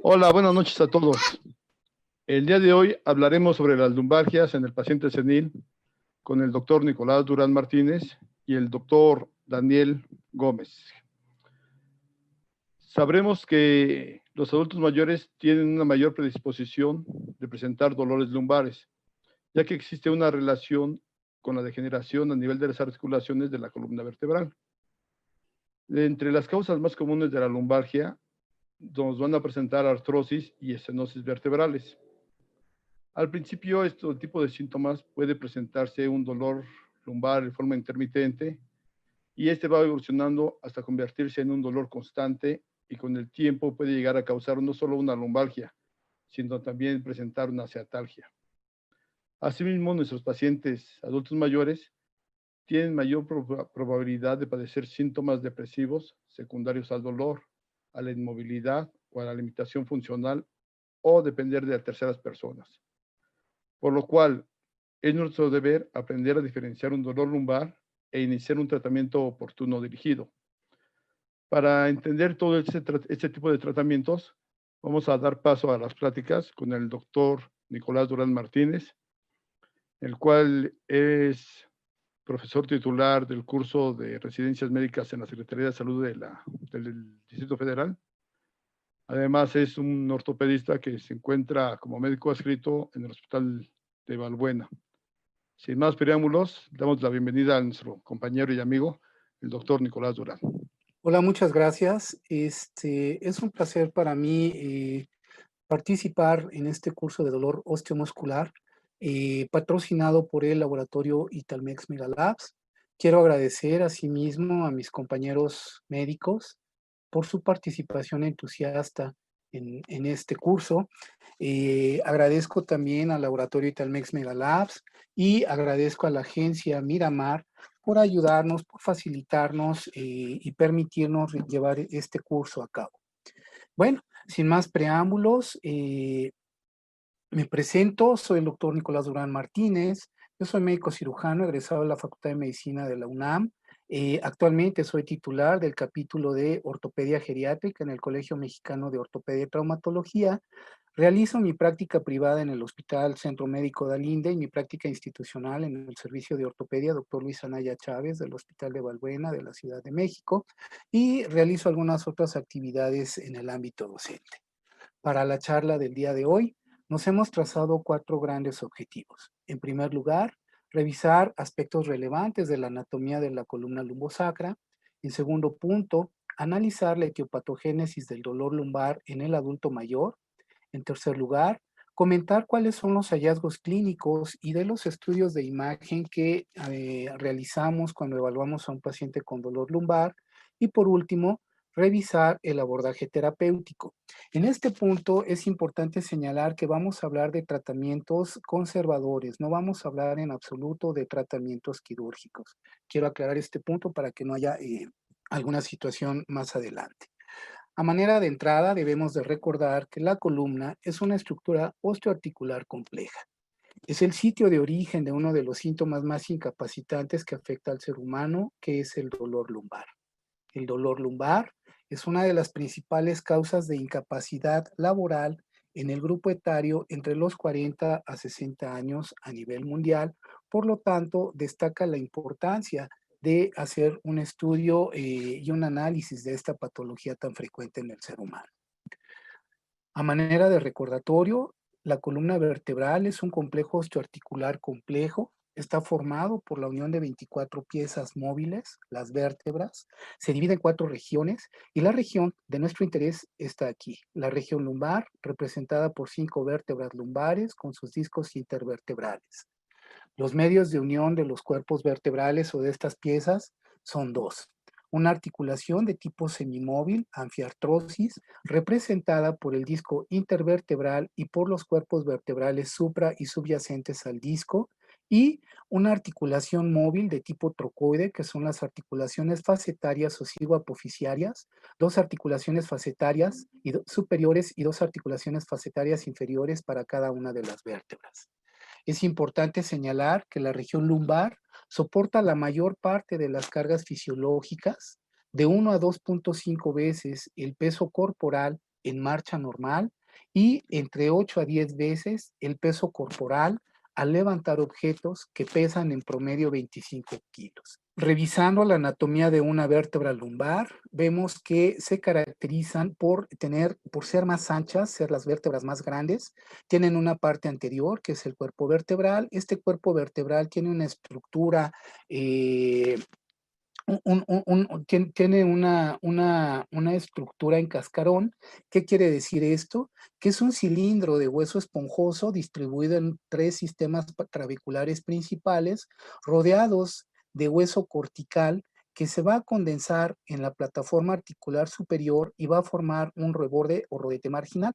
Hola, buenas noches a todos. El día de hoy hablaremos sobre las lumbalgias en el paciente senil con el doctor Nicolás Durán Martínez y el doctor Daniel Gómez. Sabremos que los adultos mayores tienen una mayor predisposición de presentar dolores lumbares, ya que existe una relación con la degeneración a nivel de las articulaciones de la columna vertebral. Entre las causas más comunes de la lumbalgia nos van a presentar artrosis y estenosis vertebrales. Al principio, este tipo de síntomas puede presentarse un dolor lumbar de forma intermitente y este va evolucionando hasta convertirse en un dolor constante y con el tiempo puede llegar a causar no solo una lumbalgia, sino también presentar una ciatalgia. Asimismo, nuestros pacientes adultos mayores tienen mayor probabilidad de padecer síntomas depresivos secundarios al dolor, a la inmovilidad o a la limitación funcional o depender de terceras personas. Por lo cual, es nuestro deber aprender a diferenciar un dolor lumbar e iniciar un tratamiento oportuno dirigido. Para entender todo este tipo de tratamientos, vamos a dar paso a las pláticas con el doctor Nicolás Durán Martínez, el cual es profesor titular del curso de residencias médicas en la Secretaría de Salud del Distrito Federal. Además, es un ortopedista que se encuentra como médico adscrito en el Hospital de Valbuena. Sin más preámbulos, damos la bienvenida a nuestro compañero y amigo, el doctor Nicolás Durán. Hola, muchas gracias. Es un placer para mí participar en este curso de dolor osteomuscular patrocinado por el laboratorio Italmex Megalabs. Quiero agradecer asimismo a mis compañeros médicos por su participación entusiasta en este curso. Agradezco también al laboratorio Italmex Megalabs y agradezco a la agencia Miramar por ayudarnos, por facilitarnos y permitirnos llevar este curso a cabo. Bueno, sin más preámbulos, me presento, soy el doctor Nicolás Durán Martínez, yo soy médico cirujano egresado de la Facultad de Medicina de la UNAM. Actualmente soy titular del capítulo de Ortopedia Geriátrica en el Colegio Mexicano de Ortopedia y Traumatología. Realizo mi práctica privada en el Hospital Centro Médico de Alinde y mi práctica institucional en el Servicio de Ortopedia Dr. Luis Anaya Chávez del Hospital de Valbuena de la Ciudad de México y realizo algunas otras actividades en el ámbito docente. Para la charla del día de hoy, nos hemos trazado 4 grandes objetivos. En primer lugar, revisar aspectos relevantes de la anatomía de la columna lumbosacra. En segundo punto, analizar la etiopatogénesis del dolor lumbar en el adulto mayor. En tercer lugar, comentar cuáles son los hallazgos clínicos y de los estudios de imagen que realizamos cuando evaluamos a un paciente con dolor lumbar. Y por último, revisar el abordaje terapéutico. En este punto es importante señalar que vamos a hablar de tratamientos conservadores, no vamos a hablar en absoluto de tratamientos quirúrgicos. Quiero aclarar este punto para que no haya alguna situación más adelante. A manera de entrada, debemos de recordar que la columna es una estructura osteoarticular compleja. Es el sitio de origen de uno de los síntomas más incapacitantes que afecta al ser humano, que es el dolor lumbar. El dolor lumbar es una de las principales causas de incapacidad laboral en el grupo etario entre los 40 a 60 años a nivel mundial. Por lo tanto, destaca la importancia de hacer un estudio y un análisis de esta patología tan frecuente en el ser humano. A manera de recordatorio, la columna vertebral es un complejo osteoarticular complejo. Está formado por la unión de 24 piezas móviles, las vértebras. Se divide en 4 regiones y la región de nuestro interés está aquí. La región lumbar, representada por 5 vértebras lumbares con sus discos intervertebrales. Los medios de unión de los cuerpos vertebrales o de estas piezas son 2. Una articulación de tipo semimóvil, anfiartrosis, representada por el disco intervertebral y por los cuerpos vertebrales supra y subyacentes al disco, y una articulación móvil de tipo trocoide, que son las articulaciones facetarias o cigoapofisiarias, 2 articulaciones facetarias superiores y 2 articulaciones facetarias inferiores para cada una de las vértebras. Es importante señalar que la región lumbar soporta la mayor parte de las cargas fisiológicas, de 1 a 2.5 veces el peso corporal en marcha normal y entre 8 a 10 veces el peso corporal al levantar objetos que pesan en promedio 25 kilos. Revisando la anatomía de una vértebra lumbar, vemos que se caracterizan por ser más anchas, ser las vértebras más grandes. Tienen una parte anterior, que es el cuerpo vertebral. Este cuerpo vertebral tiene una estructura tiene una estructura en cascarón. ¿Qué quiere decir esto? Que es un cilindro de hueso esponjoso distribuido en 3 sistemas trabeculares principales, rodeados de hueso cortical que se va a condensar en la plataforma articular superior y va a formar un reborde o rodete marginal.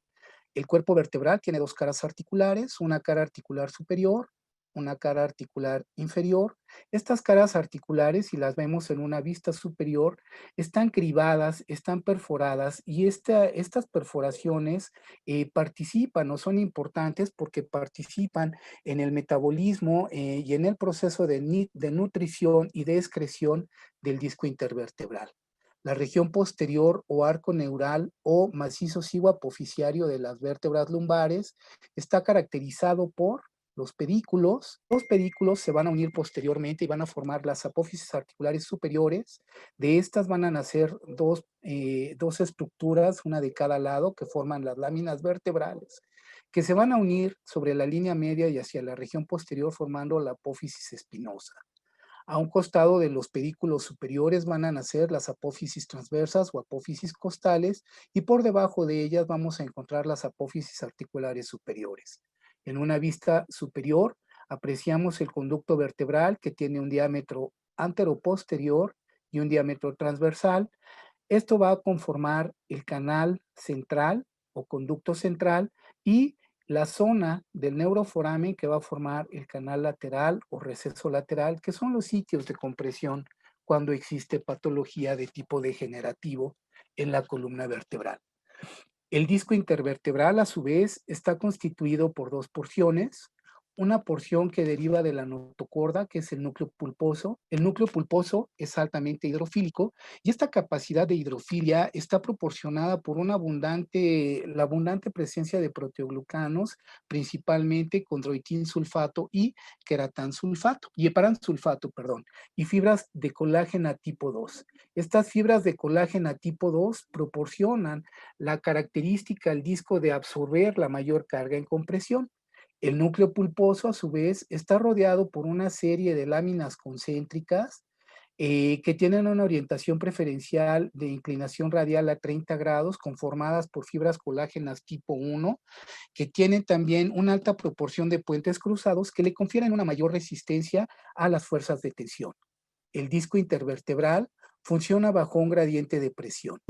El cuerpo vertebral tiene 2 caras articulares, una cara articular superior, una cara articular inferior. Estas caras articulares, si las vemos en una vista superior, están cribadas, están perforadas y estas perforaciones participan o son importantes porque participan en el metabolismo y en el proceso de nutrición y de excreción del disco intervertebral. La región posterior o arco neural o macizo cigoapoficiario de las vértebras lumbares está caracterizado por los pedículos. Los pedículos se van a unir posteriormente y van a formar las apófisis articulares superiores. De estas van a nacer dos estructuras, una de cada lado, que forman las láminas vertebrales, que se van a unir sobre la línea media y hacia la región posterior formando la apófisis espinosa. A un costado de los pedículos superiores van a nacer las apófisis transversas o apófisis costales y por debajo de ellas vamos a encontrar las apófisis articulares superiores. En una vista superior apreciamos el conducto vertebral que tiene un diámetro anteroposterior y un diámetro transversal. Esto va a conformar el canal central o conducto central y la zona del neuroforamen que va a formar el canal lateral o receso lateral, que son los sitios de compresión cuando existe patología de tipo degenerativo en la columna vertebral. El disco intervertebral, a su vez, está constituido por 2 porciones. Una porción que deriva de la notocorda, que es el núcleo pulposo. El núcleo pulposo es altamente hidrofílico y esta capacidad de hidrofilia está proporcionada por la abundante presencia de proteoglucanos, principalmente condroitin sulfato y queratan sulfato, y heparan sulfato, perdón, y fibras de colágeno tipo 2. Estas fibras de colágeno tipo 2 proporcionan la característica del disco de absorber la mayor carga en compresión. El núcleo pulposo, a su vez, está rodeado por una serie de láminas concéntricas que tienen una orientación preferencial de inclinación radial a 30 grados, conformadas por fibras colágenas tipo 1, que tienen también una alta proporción de puentes cruzados que le confieren una mayor resistencia a las fuerzas de tensión. El disco intervertebral funciona bajo un gradiente de presión.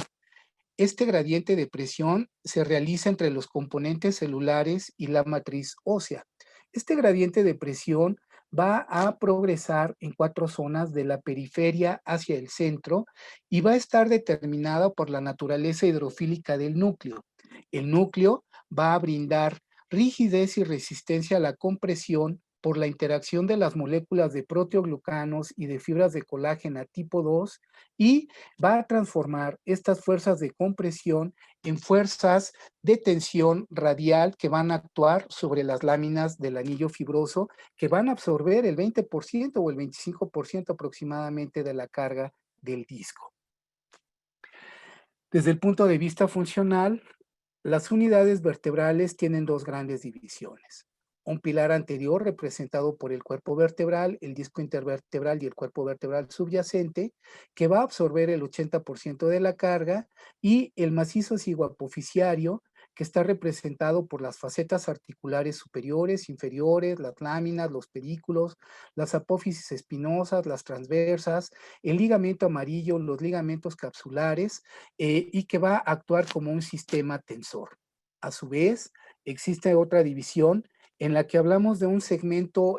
Este gradiente de presión se realiza entre los componentes celulares y la matriz ósea. Este gradiente de presión va a progresar en 4 zonas de la periferia hacia el centro y va a estar determinada por la naturaleza hidrofílica del núcleo. El núcleo va a brindar rigidez y resistencia a la compresión por la interacción de las moléculas de proteoglucanos y de fibras de colágeno tipo 2 y va a transformar estas fuerzas de compresión en fuerzas de tensión radial que van a actuar sobre las láminas del anillo fibroso, que van a absorber el 20% o el 25% aproximadamente de la carga del disco. Desde el punto de vista funcional, las unidades vertebrales tienen 2 grandes divisiones. Un pilar anterior representado por el cuerpo vertebral, el disco intervertebral y el cuerpo vertebral subyacente, que va a absorber el 80% de la carga, y el macizo cigoapoficiario, que está representado por las facetas articulares superiores, inferiores, las láminas, los pedículos, las apófisis espinosas, las transversas, el ligamento amarillo, los ligamentos capsulares, y que va a actuar como un sistema tensor. A su vez, existe otra división en la que hablamos de un segmento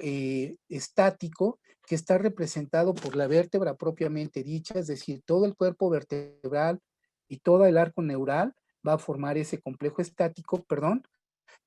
estático que está representado por la vértebra propiamente dicha, es decir, todo el cuerpo vertebral y todo el arco neural va a formar ese complejo estático, perdón,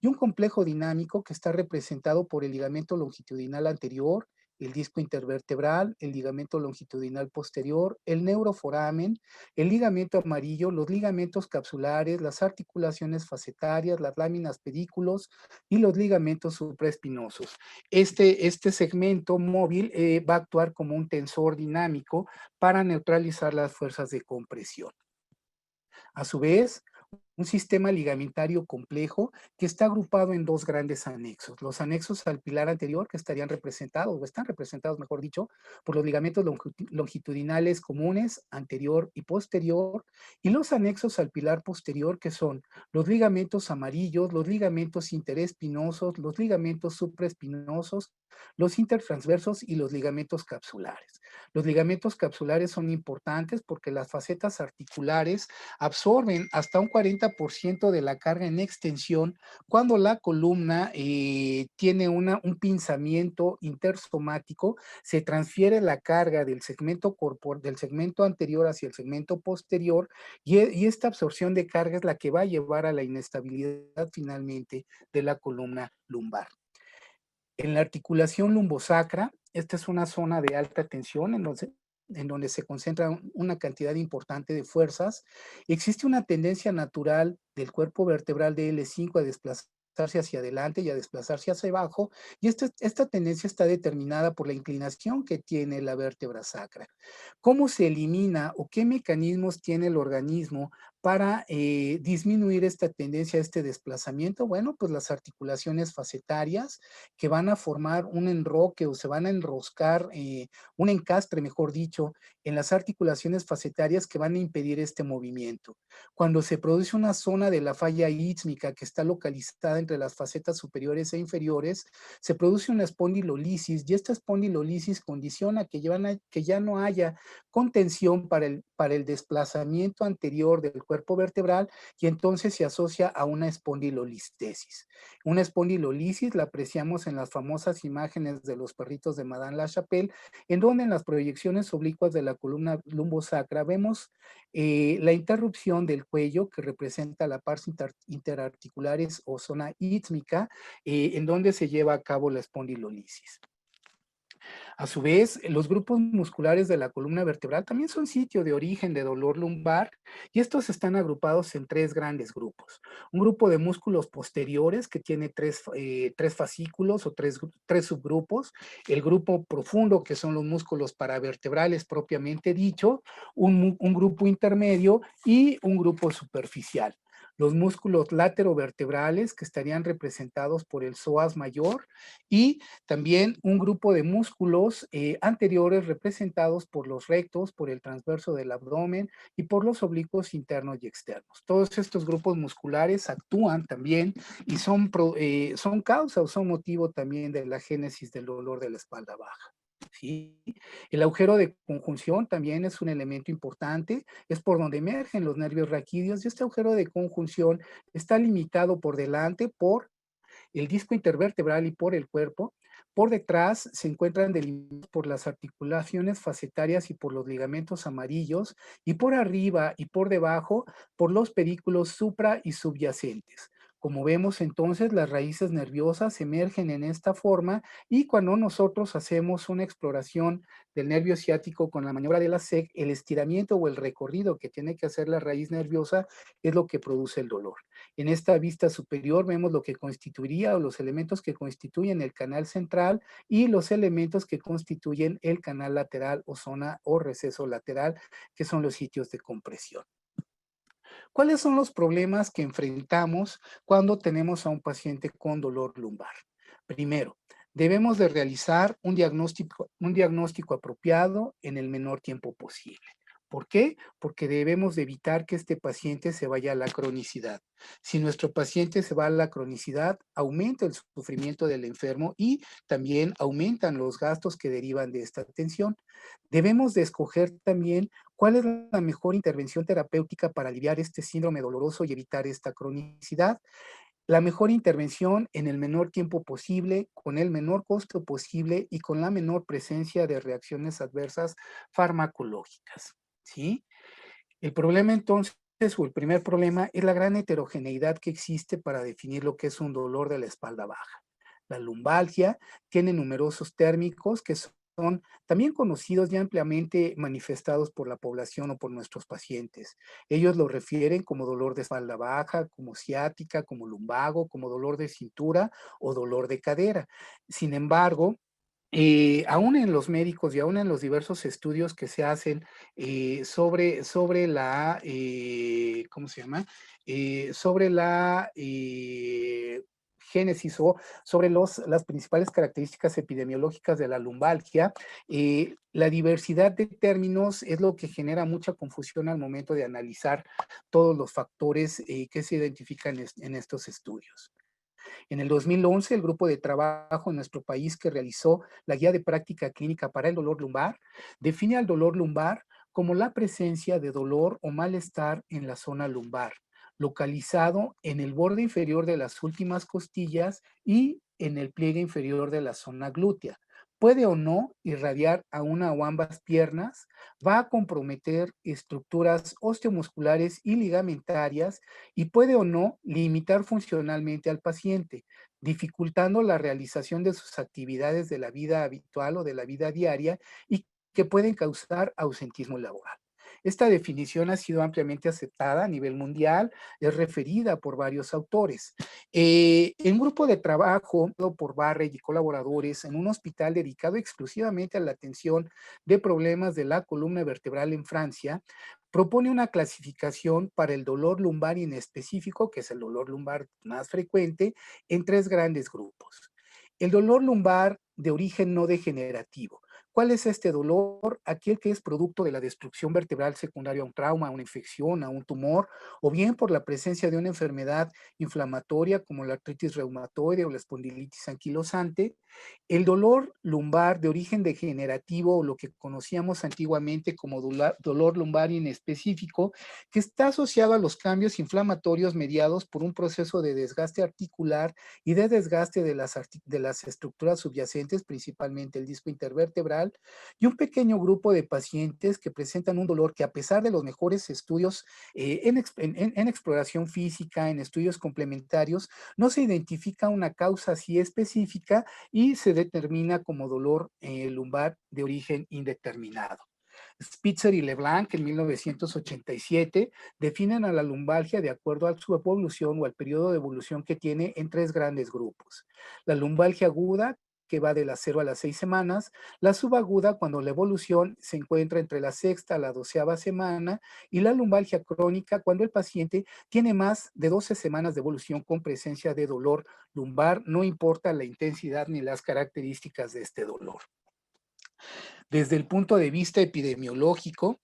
y un complejo dinámico que está representado por el ligamento longitudinal anterior, el disco intervertebral, el ligamento longitudinal posterior, el neuroforamen, el ligamento amarillo, los ligamentos capsulares, las articulaciones facetarias, las láminas pedículos y los ligamentos supraespinosos. Este segmento móvil va a actuar como un tensor dinámico para neutralizar las fuerzas de compresión. A su vez, un sistema ligamentario complejo que está agrupado en dos grandes anexos. Los anexos al pilar anterior, que estarían representados, o están representados, mejor dicho, por los ligamentos longitudinales comunes, anterior y posterior, y los anexos al pilar posterior, que son los ligamentos amarillos, los ligamentos interespinosos, los ligamentos supraespinosos, los intertransversos y los ligamentos capsulares. Los ligamentos capsulares son importantes porque las facetas articulares absorben hasta un 40% de la carga en extensión cuando la columna tiene un pinzamiento intersomático, se transfiere la carga del segmento del segmento anterior hacia el segmento posterior y esta absorción de carga es la que va a llevar a la inestabilidad finalmente de la columna lumbar. En la articulación lumbosacra, esta es una zona de alta tensión en donde se concentra una cantidad importante de fuerzas. Existe una tendencia natural del cuerpo vertebral de L5 a desplazarse hacia adelante y a desplazarse hacia abajo, y esta tendencia está determinada por la inclinación que tiene la vértebra sacra. ¿Cómo se elimina o qué mecanismos tiene el organismo para disminuir esta tendencia a este desplazamiento? Bueno, pues las articulaciones facetarias que van a formar un enroque o se van a enroscar, un encastre, mejor dicho, en las articulaciones facetarias que van a impedir este movimiento. Cuando se produce una zona de la falla ísmica que está localizada entre las facetas superiores e inferiores, se produce una espondilolisis y esta espondilolisis condiciona que ya no haya contención para el desplazamiento anterior del cuerpo vertebral y entonces se asocia a una espondilolistesis. Una espondilolisis la apreciamos en las famosas imágenes de los perritos de Madame LaChapelle, en donde en las proyecciones oblicuas de la columna lumbosacra vemos la interrupción del cuello que representa la parte interarticulares o zona ísmica, en donde se lleva a cabo la espondilolisis. A su vez, los grupos musculares de la columna vertebral también son sitio de origen de dolor lumbar y estos están agrupados en tres grandes grupos. Un grupo de músculos posteriores que tiene tres fascículos o tres subgrupos. El grupo profundo, que son los músculos paravertebrales propiamente dicho, un grupo intermedio y un grupo superficial. Los músculos laterovertebrales que estarían representados por el psoas mayor y también un grupo de músculos anteriores representados por los rectos, por el transverso del abdomen y por los oblicuos internos y externos. Todos estos grupos musculares actúan también y son causa o son motivo también de la génesis del dolor de la espalda baja. ¿Sí? El agujero de conjunción también es un elemento importante, es por donde emergen los nervios raquídeos y este agujero de conjunción está limitado por delante por el disco intervertebral y por el cuerpo. Por detrás se encuentran delimitados por las articulaciones facetarias y por los ligamentos amarillos, y por arriba y por debajo por los pedículos supra y subyacentes. Como vemos entonces, las raíces nerviosas emergen en esta forma y cuando nosotros hacemos una exploración del nervio ciático con la maniobra de la SEC, el estiramiento o el recorrido que tiene que hacer la raíz nerviosa es lo que produce el dolor. En esta vista superior vemos lo que constituiría o los elementos que constituyen el canal central y los elementos que constituyen el canal lateral o zona o receso lateral, que son los sitios de compresión. ¿Cuáles son los problemas que enfrentamos cuando tenemos a un paciente con dolor lumbar? Primero, debemos de realizar un diagnóstico apropiado en el menor tiempo posible. ¿Por qué? Porque debemos de evitar que este paciente se vaya a la cronicidad. Si nuestro paciente se va a la cronicidad, aumenta el sufrimiento del enfermo y también aumentan los gastos que derivan de esta atención. Debemos de escoger también cuál es la mejor intervención terapéutica para aliviar este síndrome doloroso y evitar esta cronicidad. La mejor intervención en el menor tiempo posible, con el menor costo posible y con la menor presencia de reacciones adversas farmacológicas, ¿sí? El problema entonces, o el primer problema, es la gran heterogeneidad que existe para definir lo que es un dolor de la espalda baja. La lumbalgia tiene numerosos térmicos que son también conocidos y ampliamente manifestados por la población o por nuestros pacientes. Ellos lo refieren como dolor de espalda baja, como ciática, como lumbago, como dolor de cintura o dolor de cadera. Sin embargo, aún en los médicos y aún en los diversos estudios que se hacen sobre la, ¿cómo se llama? Sobre la génesis o sobre las principales características epidemiológicas de la lumbalgia, la diversidad de términos es lo que genera mucha confusión al momento de analizar todos los factores que se identifican en estos estudios. En el 2011, el grupo de trabajo en nuestro país que realizó la guía de práctica clínica para el dolor lumbar define al dolor lumbar como la presencia de dolor o malestar en la zona lumbar, localizado en el borde inferior de las últimas costillas y en el pliegue inferior de la zona glútea. Puede o no irradiar a una o ambas piernas, va a comprometer estructuras osteomusculares y ligamentarias y puede o no limitar funcionalmente al paciente, dificultando la realización de sus actividades de la vida habitual o de la vida diaria y que pueden causar ausentismo laboral. Esta definición ha sido ampliamente aceptada a nivel mundial, es referida por varios autores. En un grupo de trabajo por Barrett y colaboradores en un hospital dedicado exclusivamente a la atención de problemas de la columna vertebral en Francia, propone una clasificación para el dolor lumbar inespecífico, que es el dolor lumbar más frecuente, en tres grandes grupos. El dolor lumbar de origen no degenerativo. ¿Cuál es este dolor? Aquel que es producto de la destrucción vertebral secundaria a un trauma, a una infección, a un tumor, o bien por la presencia de una enfermedad inflamatoria como la artritis reumatoide o la espondilitis anquilosante. El dolor lumbar de origen degenerativo, o lo que conocíamos antiguamente como dolor lumbar inespecífico, que está asociado a los cambios inflamatorios mediados por un proceso de desgaste articular y de desgaste de las estructuras subyacentes, principalmente el disco intervertebral, y un pequeño grupo de pacientes que presentan un dolor que, a pesar de los mejores estudios en exploración física, en estudios complementarios, no se identifica una causa así específica y se determina como dolor lumbar de origen indeterminado. Spitzer y LeBlanc en 1987 definen a la lumbalgia de acuerdo a su evolución o al periodo de evolución que tiene en tres grandes grupos. La lumbalgia aguda, que va de las 0 a las 6 semanas, la subaguda cuando la evolución se encuentra entre la sexta a la 12ª semana, y la lumbalgia crónica cuando el paciente tiene más de 12 semanas de evolución con presencia de dolor lumbar, no importa la intensidad ni las características de este dolor. Desde el punto de vista epidemiológico,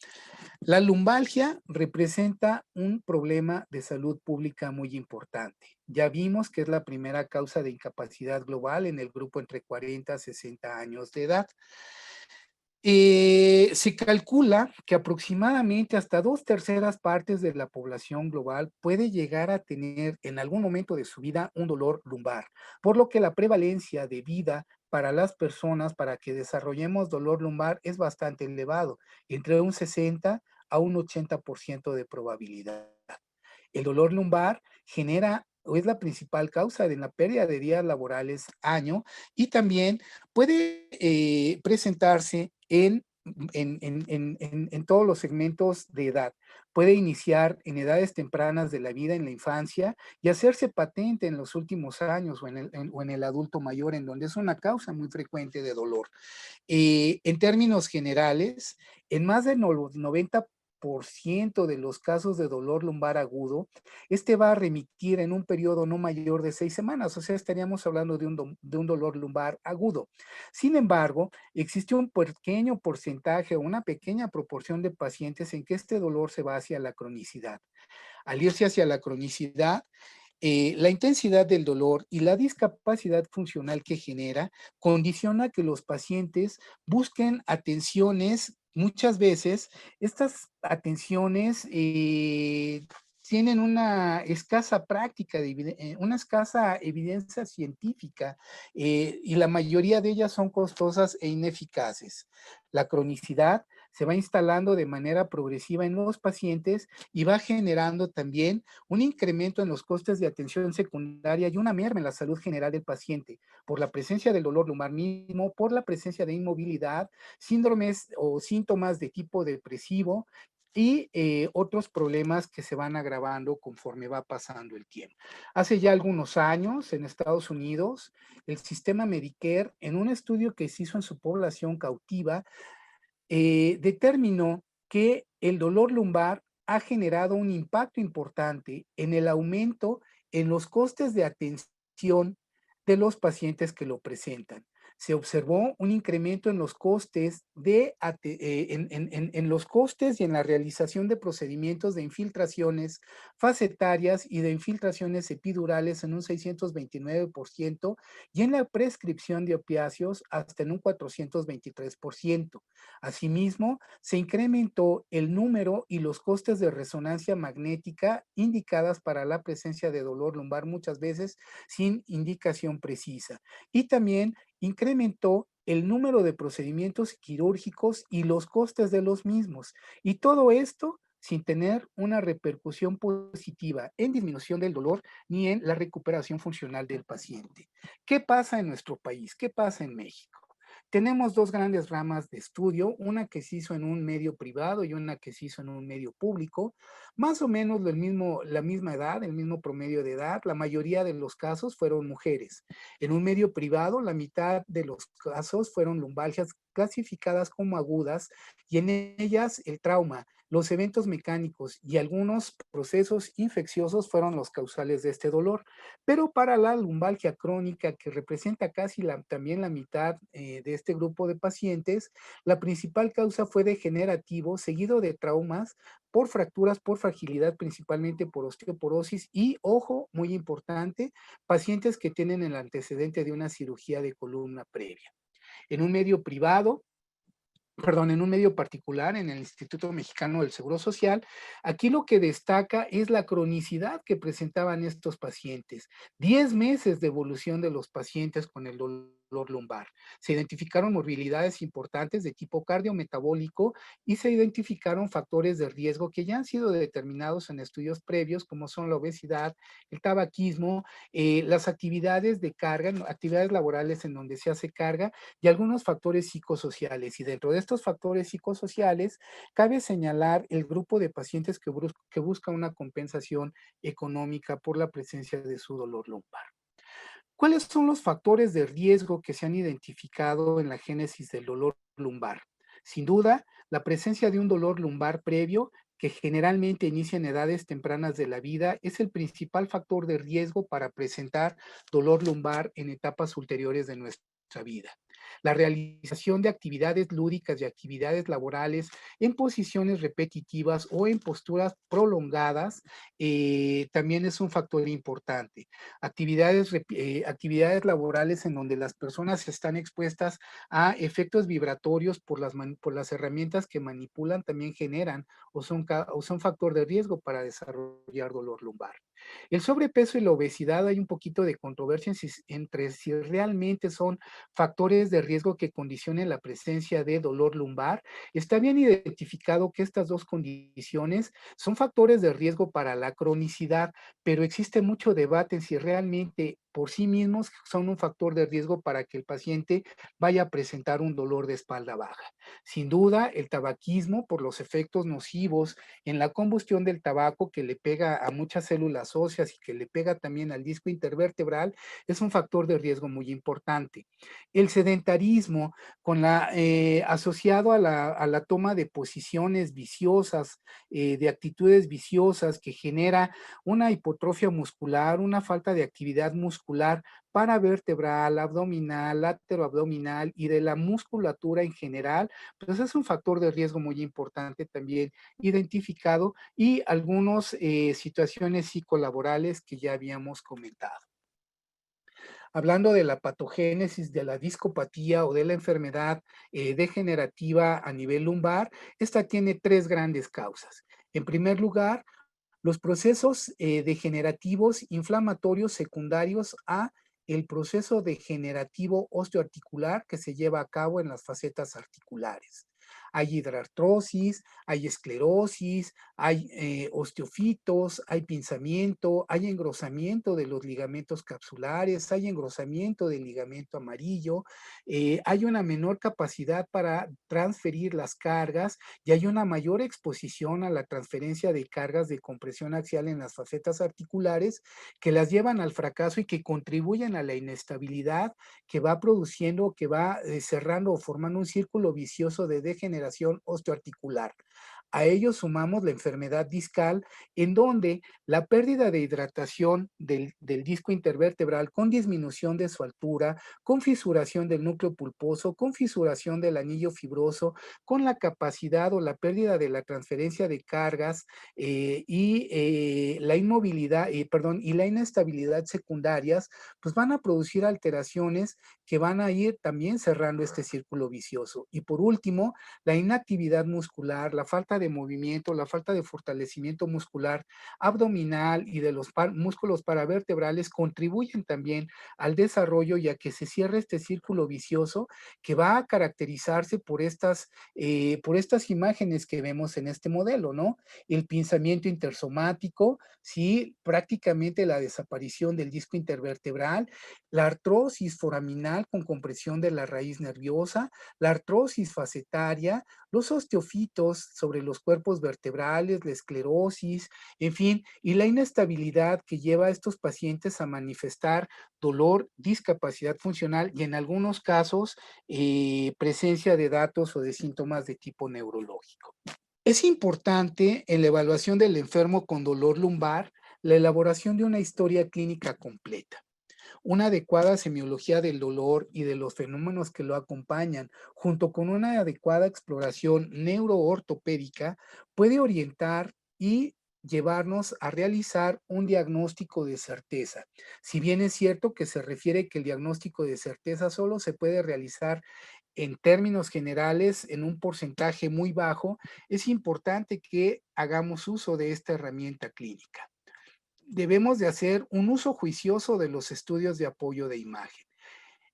la lumbalgia representa un problema de salud pública muy importante. Ya vimos que es la primera causa de incapacidad global en el grupo entre 40 a 60 años de edad. Se calcula que aproximadamente hasta 2/3 partes de la población global puede llegar a tener en algún momento de su vida un dolor lumbar, por lo que la prevalencia de vida para las personas para que desarrollemos dolor lumbar es bastante elevado, entre un 60 a un 80% de probabilidad. El dolor lumbar genera o es la principal causa de la pérdida de días laborales año, y también puede presentarse en todos los segmentos de edad. Puede iniciar en edades tempranas de la vida, en la infancia, y hacerse patente en los últimos años o en el adulto mayor, en donde es una causa muy frecuente de dolor. En términos generales, en más del 90% de los casos de dolor lumbar agudo, este va a remitir en un periodo no mayor de 6 semanas, o sea, estaríamos hablando de un dolor lumbar agudo. Sin embargo, existe un pequeño porcentaje o una pequeña proporción de pacientes en que este dolor se va hacia la cronicidad. Al irse hacia la cronicidad, la intensidad del dolor y la discapacidad funcional que genera condiciona que los pacientes busquen atenciones. Muchas veces estas atenciones tienen una escasa práctica, una escasa evidencia científica, y la mayoría de ellas son costosas e ineficaces. La cronicidad se va instalando de manera progresiva en los pacientes y va generando también un incremento en los costes de atención secundaria y una merma en la salud general del paciente por la presencia del dolor lumbar mismo, por la presencia de inmovilidad, síndromes o síntomas de tipo depresivo y otros problemas que se van agravando conforme va pasando el tiempo. Hace ya algunos años en Estados Unidos, el sistema Medicare, en un estudio que se hizo en su población cautiva, determinó que el dolor lumbar ha generado un impacto importante en el aumento en los costes de atención de los pacientes que lo presentan. Se observó un incremento en los costes en los costes y en la realización de procedimientos de infiltraciones facetarias y de infiltraciones epidurales en un 629% y en la prescripción de opiáceos hasta en un 423%. Asimismo, se incrementó el número y los costes de resonancia magnética indicadas para la presencia de dolor lumbar muchas veces sin indicación precisa. Y también incrementó el número de procedimientos quirúrgicos y los costes de los mismos. Y todo esto sin tener una repercusión positiva en disminución del dolor ni en la recuperación funcional del paciente. ¿Qué pasa en nuestro país? ¿Qué pasa en México? Tenemos dos grandes ramas de estudio, una que se hizo en un medio privado y una que se hizo en un medio público, más o menos la misma edad, el mismo promedio de edad, la mayoría de los casos fueron mujeres. En un medio privado, la mitad de los casos fueron lumbalgias clasificadas como agudas y en ellas el trauma, los eventos mecánicos y algunos procesos infecciosos fueron los causales de este dolor. Pero para la lumbalgia crónica, que representa casi también la mitad de este grupo de pacientes, la principal causa fue degenerativo, seguido de traumas por fracturas, por fragilidad, principalmente por osteoporosis y, ojo, muy importante, pacientes que tienen el antecedente de una cirugía de columna previa. En un medio privado, en un medio particular, en el Instituto Mexicano del Seguro Social, aquí lo que destaca es la cronicidad que presentaban estos pacientes. 10 meses de evolución de los pacientes con el dolor lumbar. Se identificaron morbilidades importantes de tipo cardiometabólico y se identificaron factores de riesgo que ya han sido determinados en estudios previos, como son la obesidad, el tabaquismo, las actividades de carga, actividades laborales en donde se hace carga y algunos factores psicosociales. Y dentro de estos factores psicosociales, cabe señalar el grupo de pacientes que busca una compensación económica por la presencia de su dolor lumbar. ¿Cuáles son los factores de riesgo que se han identificado en la génesis del dolor lumbar? Sin duda, la presencia de un dolor lumbar previo que generalmente inicia en edades tempranas de la vida es el principal factor de riesgo para presentar dolor lumbar en etapas ulteriores de nuestra vida. La realización de actividades lúdicas y actividades laborales en posiciones repetitivas o en posturas prolongadas también es un factor importante. Actividades laborales en donde las personas están expuestas a efectos vibratorios por las herramientas que manipulan también generan o son factor de riesgo para desarrollar dolor lumbar. El sobrepeso y la obesidad, hay un poquito de controversia entre si realmente son factores de riesgo que condicionen la presencia de dolor lumbar. Está bien identificado que estas dos condiciones son factores de riesgo para la cronicidad, pero existe mucho debate en si realmente por sí mismos son un factor de riesgo para que el paciente vaya a presentar un dolor de espalda baja. Sin duda, el tabaquismo, por los efectos nocivos en la combustión del tabaco que le pega a muchas células óseas y que le pega también al disco intervertebral, es un factor de riesgo muy importante. El sedentarismo asociado a la toma de posiciones viciosas, de actitudes viciosas que genera una hipotrofia muscular, una falta de actividad muscular paravertebral, abdominal, lateroabdominal y de la musculatura en general, pues es un factor de riesgo muy importante también identificado y algunas situaciones psicolaborales que ya habíamos comentado. Hablando de la patogénesis de la discopatía o de la enfermedad degenerativa a nivel lumbar, esta tiene tres grandes causas. En primer lugar, los procesos degenerativos inflamatorios secundarios a el proceso degenerativo osteoarticular que se lleva a cabo en las facetas articulares. Hay hidrartrosis, hay esclerosis, hay osteofitos, hay pinzamiento, hay engrosamiento de los ligamentos capsulares, hay engrosamiento del ligamento amarillo, hay una menor capacidad para transferir las cargas y hay una mayor exposición a la transferencia de cargas de compresión axial en las facetas articulares que las llevan al fracaso y que contribuyen a la inestabilidad que va produciendo, que va cerrando o formando un círculo vicioso de degeneración osteoarticular. A ello sumamos la enfermedad discal, en donde la pérdida de hidratación del disco intervertebral con disminución de su altura, con fisuración del núcleo pulposo, con fisuración del anillo fibroso, con la capacidad o la pérdida de la transferencia de cargas la inmovilidad, perdón, y la inestabilidad secundarias, pues van a producir alteraciones que van a ir también cerrando este círculo vicioso. Y por último, la inactividad muscular, la falta de movimiento, la falta de fortalecimiento muscular abdominal y de los músculos paravertebrales contribuyen también al desarrollo y a que se cierre este círculo vicioso que va a caracterizarse por estas imágenes que vemos en este modelo, ¿no? El pinzamiento intersomático, ¿sí? Prácticamente la desaparición del disco intervertebral, la artrosis foraminal con compresión de la raíz nerviosa, la artrosis facetaria, los osteofitos sobre los cuerpos vertebrales, la esclerosis, en fin, y la inestabilidad que lleva a estos pacientes a manifestar dolor, discapacidad funcional y en algunos casos presencia de datos o de síntomas de tipo neurológico. Es importante en la evaluación del enfermo con dolor lumbar la elaboración de una historia clínica completa. Una adecuada semiología del dolor y de los fenómenos que lo acompañan, junto con una adecuada exploración neuroortopédica, puede orientar y llevarnos a realizar un diagnóstico de certeza. Si bien es cierto que se refiere que el diagnóstico de certeza solo se puede realizar en términos generales en un porcentaje muy bajo, es importante que hagamos uso de esta herramienta clínica. Debemos de hacer un uso juicioso de los estudios de apoyo de imagen.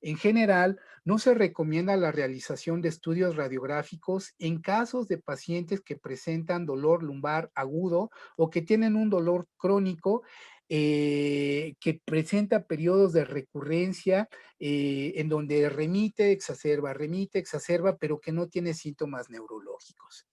En general, no se recomienda la realización de estudios radiográficos en casos de pacientes que presentan dolor lumbar agudo o que tienen un dolor crónico que presenta periodos de recurrencia en donde remite, exacerba, pero que no tiene síntomas neurológicos.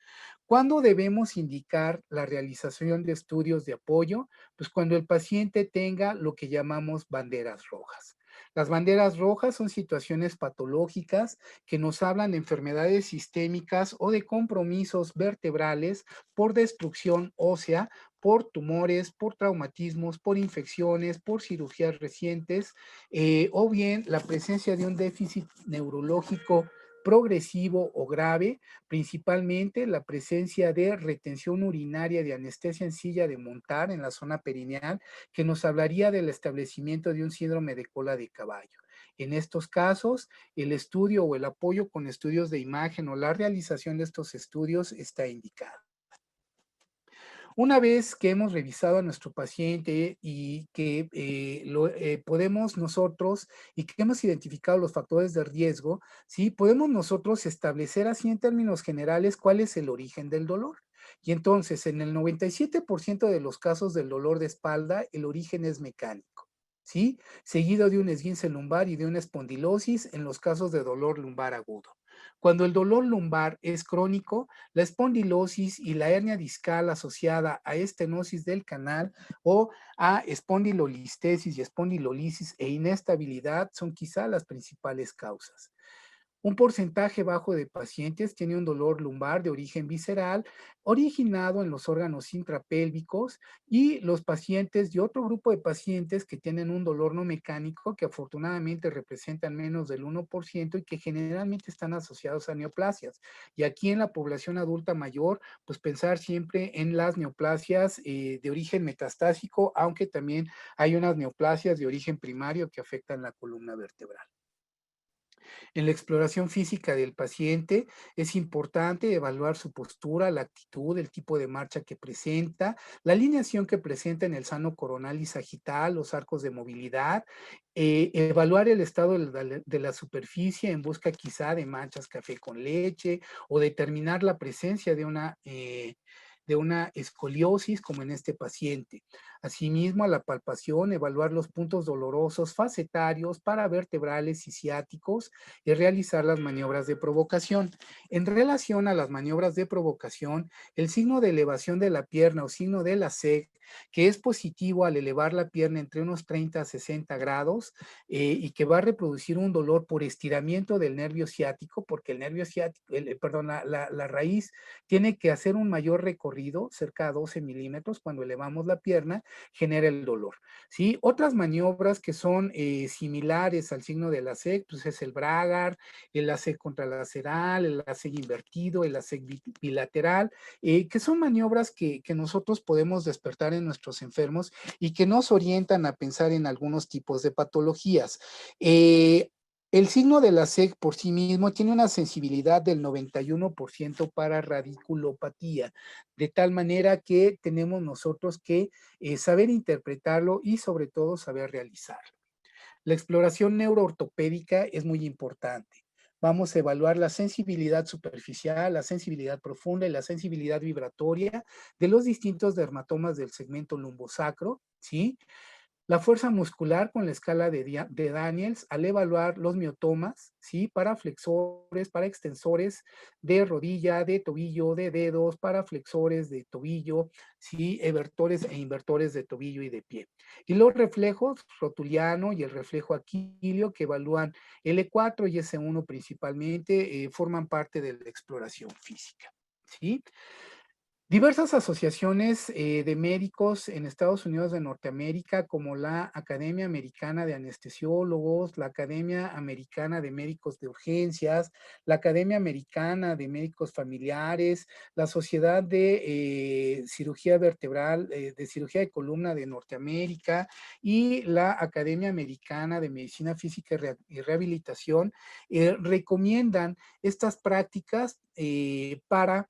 ¿Cuándo debemos indicar la realización de estudios de apoyo? Pues cuando el paciente tenga lo que llamamos banderas rojas. Las banderas rojas son situaciones patológicas que nos hablan de enfermedades sistémicas o de compromisos vertebrales por destrucción ósea, por tumores, por traumatismos, por infecciones, por cirugías recientes, o bien la presencia de un déficit neurológico progresivo o grave, principalmente la presencia de retención urinaria de anestesia en silla de montar en la zona perineal, que nos hablaría del establecimiento de un síndrome de cola de caballo. En estos casos, el estudio o el apoyo con estudios de imagen o la realización de estos estudios está indicado. Una vez que hemos revisado a nuestro paciente y que podemos nosotros y que hemos identificado los factores de riesgo, ¿sí? Podemos nosotros establecer así en términos generales cuál es el origen del dolor. Y entonces, en el 97% de los casos del dolor de espalda, el origen es mecánico, ¿sí? Seguido de un esguince lumbar y de una espondilosis en los casos de dolor lumbar agudo. Cuando el dolor lumbar es crónico, la espondilosis y la hernia discal asociada a estenosis del canal o a espondilolistesis y espondilolisis e inestabilidad son quizá las principales causas. Un porcentaje bajo de pacientes tiene un dolor lumbar de origen visceral originado en los órganos intrapélvicos y los pacientes y otro grupo de pacientes que tienen un dolor no mecánico que afortunadamente representan menos del 1% y que generalmente están asociados a neoplasias. Y aquí en la población adulta mayor, pues pensar siempre en las neoplasias de origen metastásico, aunque también hay unas neoplasias de origen primario que afectan la columna vertebral. En la exploración física del paciente es importante evaluar su postura, la actitud, el tipo de marcha que presenta, la alineación que presenta en el sano coronal y sagital, los arcos de movilidad, evaluar el estado de la superficie en busca quizá de manchas café con leche o determinar la presencia de una escoliosis como en este paciente. Asimismo, a la palpación, evaluar los puntos dolorosos facetarios, paravertebrales y ciáticos y realizar las maniobras de provocación. En relación a las maniobras de provocación, el signo de elevación de la pierna o signo de la SEC, que es positivo al elevar la pierna entre unos 30 a 60 grados y que va a reproducir un dolor por estiramiento del nervio ciático, porque el nervio ciático, perdón, la raíz tiene que hacer un mayor recorrido, cerca de 12 milímetros, cuando elevamos la pierna, genera el dolor. ¿Sí? Otras maniobras que son similares al signo de la SEC, pues es el Bragar, el ASEC contralateral, el ASEC invertido, el ASEC bilateral, que son maniobras que nosotros podemos despertar en nuestros enfermos y que nos orientan a pensar en algunos tipos de patologías. El signo de la SEC por sí mismo tiene una sensibilidad del 91% para radiculopatía, de tal manera que tenemos nosotros que saber interpretarlo y sobre todo saber realizarlo. La exploración neuroortopédica es muy importante. Vamos a evaluar la sensibilidad superficial, la sensibilidad profunda y la sensibilidad vibratoria de los distintos dermatomas del segmento lumbosacro, ¿sí? La fuerza muscular con la escala de Daniels al evaluar los miotomas, ¿sí? Para flexores, para extensores de rodilla, de tobillo, de dedos, para flexores de tobillo, ¿sí? Evertores e invertores de tobillo y de pie. Y los reflejos rotuliano y el reflejo aquilio que evalúan L4 y S1 principalmente, forman parte de la exploración física, ¿sí? Diversas asociaciones de médicos en Estados Unidos de Norteamérica, como la Academia Americana de Anestesiólogos, la Academia Americana de Médicos de Urgencias, la Academia Americana de Médicos Familiares, la Sociedad de Cirugía Vertebral, de Cirugía de Columna de Norteamérica y la Academia Americana de Medicina Física y Rehabilitación recomiendan estas prácticas para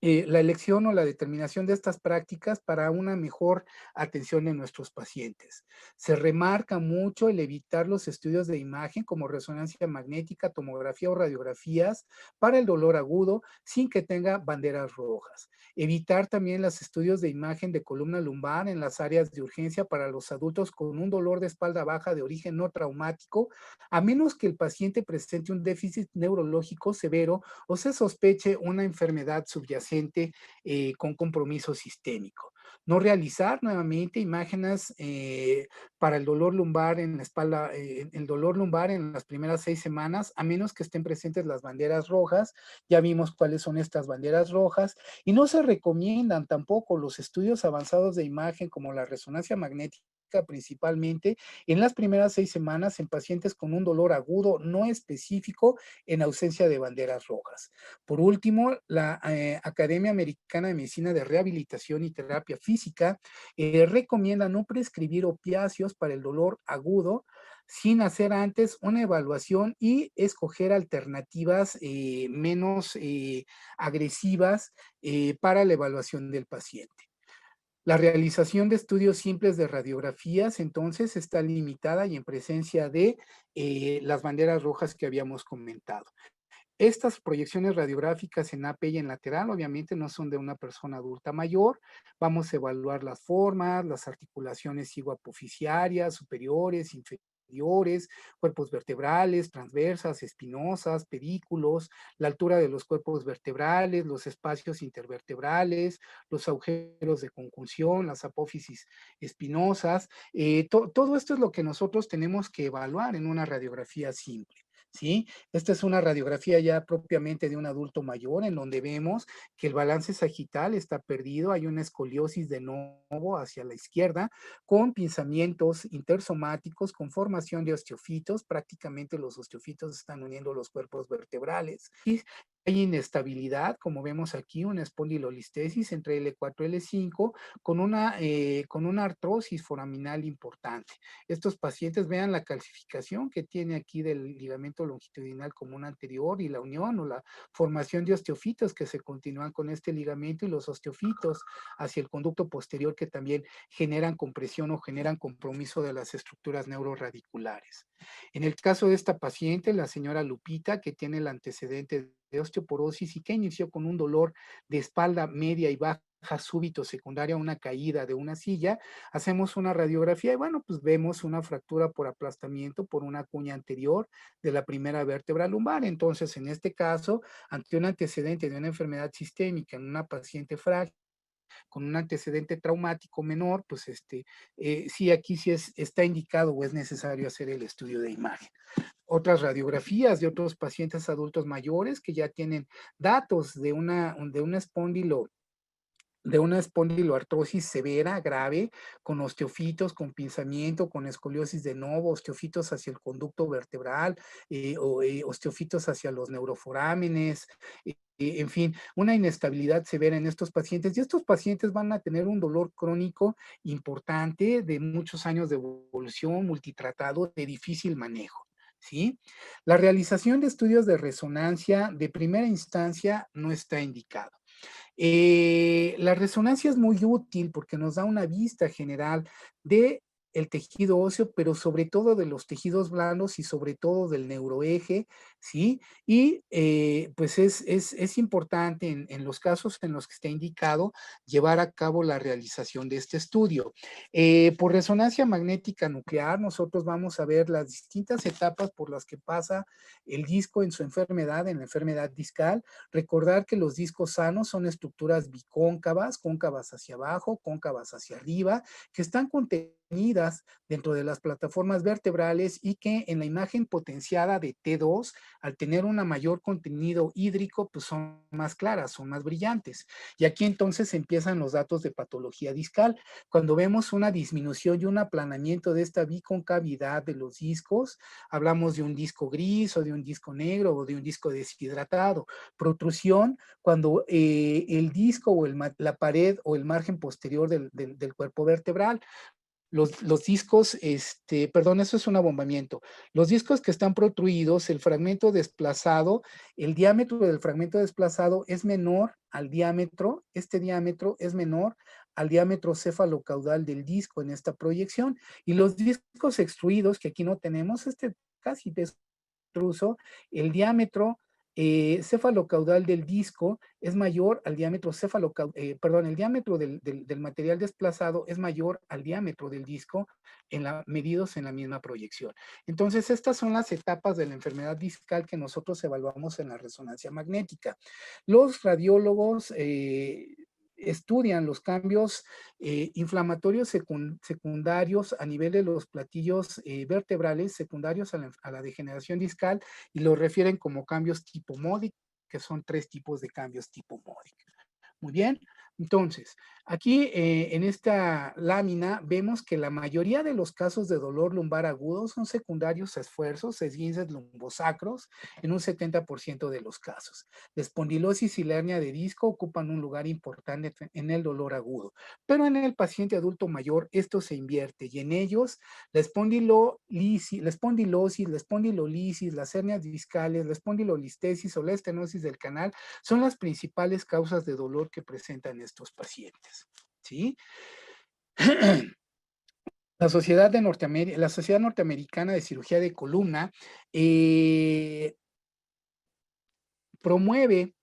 la elección o la determinación de estas prácticas para una mejor atención en nuestros pacientes. Se remarca mucho el evitar los estudios de imagen como resonancia magnética, tomografía o radiografías para el dolor agudo sin que tenga banderas rojas. Evitar también los estudios de imagen de columna lumbar en las áreas de urgencia para los adultos con un dolor de espalda baja de origen no traumático, a menos que el paciente presente un déficit neurológico severo o se sospeche una enfermedad subyacente con compromiso sistémico. No realizar nuevamente imágenes para el dolor lumbar en la espalda, el dolor lumbar en las primeras 6 semanas, a menos que estén presentes las banderas rojas. Ya vimos cuáles son estas banderas rojas y no se recomiendan tampoco los estudios avanzados de imagen como la resonancia magnética principalmente en las primeras 6 semanas en pacientes con un dolor agudo no específico en ausencia de banderas rojas. Por último, la Academia Americana de Medicina de Rehabilitación y Terapia Física recomienda no prescribir opiáceos para el dolor agudo sin hacer antes una evaluación y escoger alternativas menos agresivas para la evaluación del paciente. La realización de estudios simples de radiografías, entonces, está limitada y en presencia de las banderas rojas que habíamos comentado. Estas proyecciones radiográficas en AP y en lateral, obviamente, no son de una persona adulta mayor. Vamos a evaluar las formas, las articulaciones cigoapofisiarias, superiores, inferiores, cuerpos vertebrales, transversas, espinosas, pedículos, la altura de los cuerpos vertebrales, los espacios intervertebrales, los agujeros de conjunción, las apófisis espinosas. Todo esto es lo que nosotros tenemos que evaluar en una radiografía simple, ¿sí? Esta es una radiografía ya propiamente de un adulto mayor, en donde vemos que el balance sagital está perdido, hay una escoliosis de nuevo hacia la izquierda, con pinzamientos intersomáticos, con formación de osteofitos, prácticamente los osteofitos están uniendo los cuerpos vertebrales, y hay inestabilidad, como vemos aquí, una espondilolistesis entre L4 y L5 con una artrosis foraminal importante. Estos pacientes vean la calcificación que tiene aquí del ligamento longitudinal común anterior y la unión o la formación de osteofitos que se continúan con este ligamento y los osteofitos hacia el conducto posterior que también generan compresión o generan compromiso de las estructuras neuroradiculares. En el caso de esta paciente, la señora Lupita, que tiene el antecedente de osteoporosis y que inició con un dolor de espalda media y baja súbito secundario a una caída de una silla, hacemos una radiografía y bueno, pues vemos una fractura por aplastamiento por una cuña anterior de la primera vértebra lumbar. Entonces, en este caso, ante un antecedente de una enfermedad sistémica en una paciente frágil, con un antecedente traumático menor, pues sí, aquí sí está indicado o es necesario hacer el estudio de imagen. Otras radiografías de otros pacientes adultos mayores que ya tienen datos de una espondiloartrosis severa, grave, con osteofitos, con pinzamiento, con escoliosis de novo, osteofitos hacia el conducto vertebral, osteofitos hacia los neuroforámenes, en fin, una inestabilidad severa en estos pacientes. Y estos pacientes van a tener un dolor crónico importante de muchos años de evolución, multitratado, de difícil manejo. ¿Sí? La realización de estudios de resonancia de primera instancia no está indicado. La resonancia es muy útil porque nos da una vista general de el tejido óseo, pero sobre todo de los tejidos blandos y sobre todo del neuroeje, ¿sí? Y pues es importante en los casos en los que está indicado llevar a cabo la realización de este estudio. Por resonancia magnética nuclear, nosotros vamos a ver las distintas etapas por las que pasa el disco en su enfermedad, en la enfermedad discal. Recordar que los discos sanos son estructuras bicóncavas, cóncavas hacia abajo, cóncavas hacia arriba, que están contenidas dentro de las plataformas vertebrales y que en la imagen potenciada de T2, al tener un mayor contenido hídrico, pues son más claras, son más brillantes. Y aquí entonces empiezan los datos de patología discal. Cuando vemos una disminución y un aplanamiento de esta biconcavidad de los discos, hablamos de un disco gris o de un disco negro o de un disco deshidratado. Protrusión, cuando el disco o la pared o el margen posterior del cuerpo vertebral, los discos, perdón, eso es un abombamiento. Los discos que están protruidos, el fragmento desplazado, el diámetro del fragmento desplazado es menor al diámetro, este diámetro es menor al diámetro cefalocaudal del disco en esta proyección. Y los discos extruidos, que aquí no tenemos, casi intruso, el diámetro cefalocaudal del disco es mayor al diámetro perdón, el diámetro del material desplazado es mayor al diámetro del disco medidos en la misma proyección. Entonces, estas son las etapas de la enfermedad discal que nosotros evaluamos en la resonancia magnética. Los radiólogos estudian los cambios inflamatorios secundarios a nivel de los platillos vertebrales secundarios a la degeneración discal y los refieren como cambios tipo MODIC, que son 3 tipos de cambios tipo MODIC. Muy bien, entonces, aquí en esta lámina vemos que la mayoría de los casos de dolor lumbar agudo son secundarios a esfuerzos, esguinces lumbosacros, en un 70% de los casos. La espondilosis y la hernia de disco ocupan un lugar importante en el dolor agudo, pero en el paciente adulto mayor esto se invierte y en ellos la espondilosis, la espondilolisis, las hernias discales, la espondilolistesis o la estenosis del canal son las principales causas de dolor que presentan estos pacientes, ¿sí? La Sociedad Norteamericana de Cirugía de Columna promueve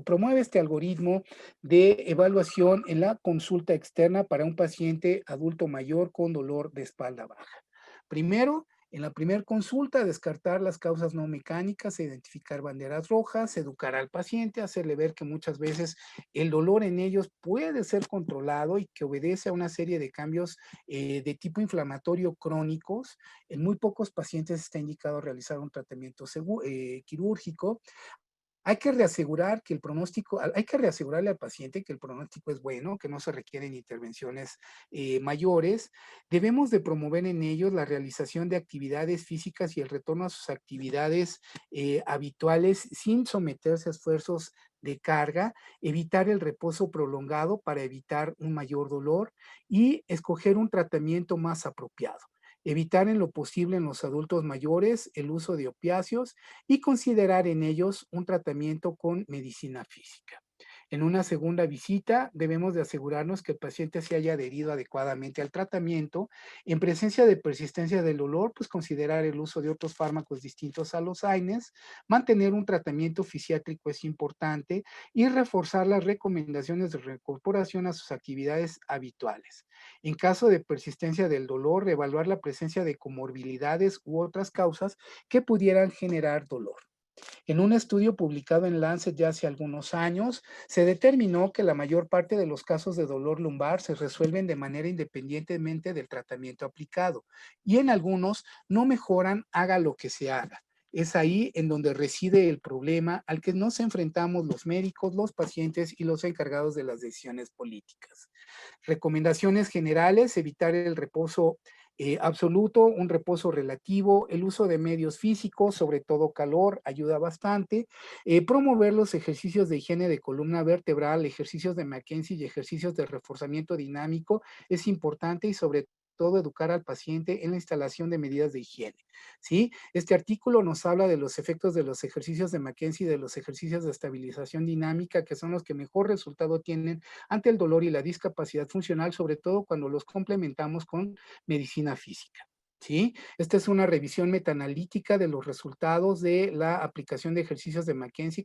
promueve este algoritmo de evaluación en la consulta externa para un paciente adulto mayor con dolor de espalda baja. Primero, en la primera consulta, descartar las causas no mecánicas, identificar banderas rojas, educar al paciente, hacerle ver que muchas veces el dolor en ellos puede ser controlado y que obedece a una serie de cambios de tipo inflamatorio crónicos. En muy pocos pacientes está indicado realizar un tratamiento quirúrgico. Hay que reasegurar que el pronóstico, hay que reasegurarle al paciente que el pronóstico es bueno, que no se requieren intervenciones mayores. Debemos de promover en ellos la realización de actividades físicas y el retorno a sus actividades habituales sin someterse a esfuerzos de carga, evitar el reposo prolongado para evitar un mayor dolor y escoger un tratamiento más apropiado. Evitar en lo posible en los adultos mayores el uso de opiáceos y considerar en ellos un tratamiento con medicina física. En una segunda visita, debemos de asegurarnos que el paciente se haya adherido adecuadamente al tratamiento. En presencia de persistencia del dolor, pues considerar el uso de otros fármacos distintos a los AINES, mantener un tratamiento fisiátrico es importante y reforzar las recomendaciones de reincorporación a sus actividades habituales. En caso de persistencia del dolor, reevaluar la presencia de comorbilidades u otras causas que pudieran generar dolor. En un estudio publicado en Lancet ya hace algunos años, se determinó que la mayor parte de los casos de dolor lumbar se resuelven de manera independientemente del tratamiento aplicado y en algunos no mejoran haga lo que se haga. Es ahí en donde reside el problema al que nos enfrentamos los médicos, los pacientes y los encargados de las decisiones políticas. Recomendaciones generales, evitar el reposo absoluto, un reposo relativo, el uso de medios físicos, sobre todo calor, ayuda bastante. Promover los ejercicios de higiene de columna vertebral, ejercicios de McKenzie y ejercicios de reforzamiento dinámico es importante y sobre todo educar al paciente en la instalación de medidas de higiene. ¿Sí? Este artículo nos habla de los efectos de los ejercicios de McKenzie y de los ejercicios de estabilización dinámica, que son los que mejor resultado tienen ante el dolor y la discapacidad funcional, sobre todo cuando los complementamos con medicina física. ¿Sí? Esta es una revisión metaanalítica de los resultados de la aplicación de ejercicios de McKenzie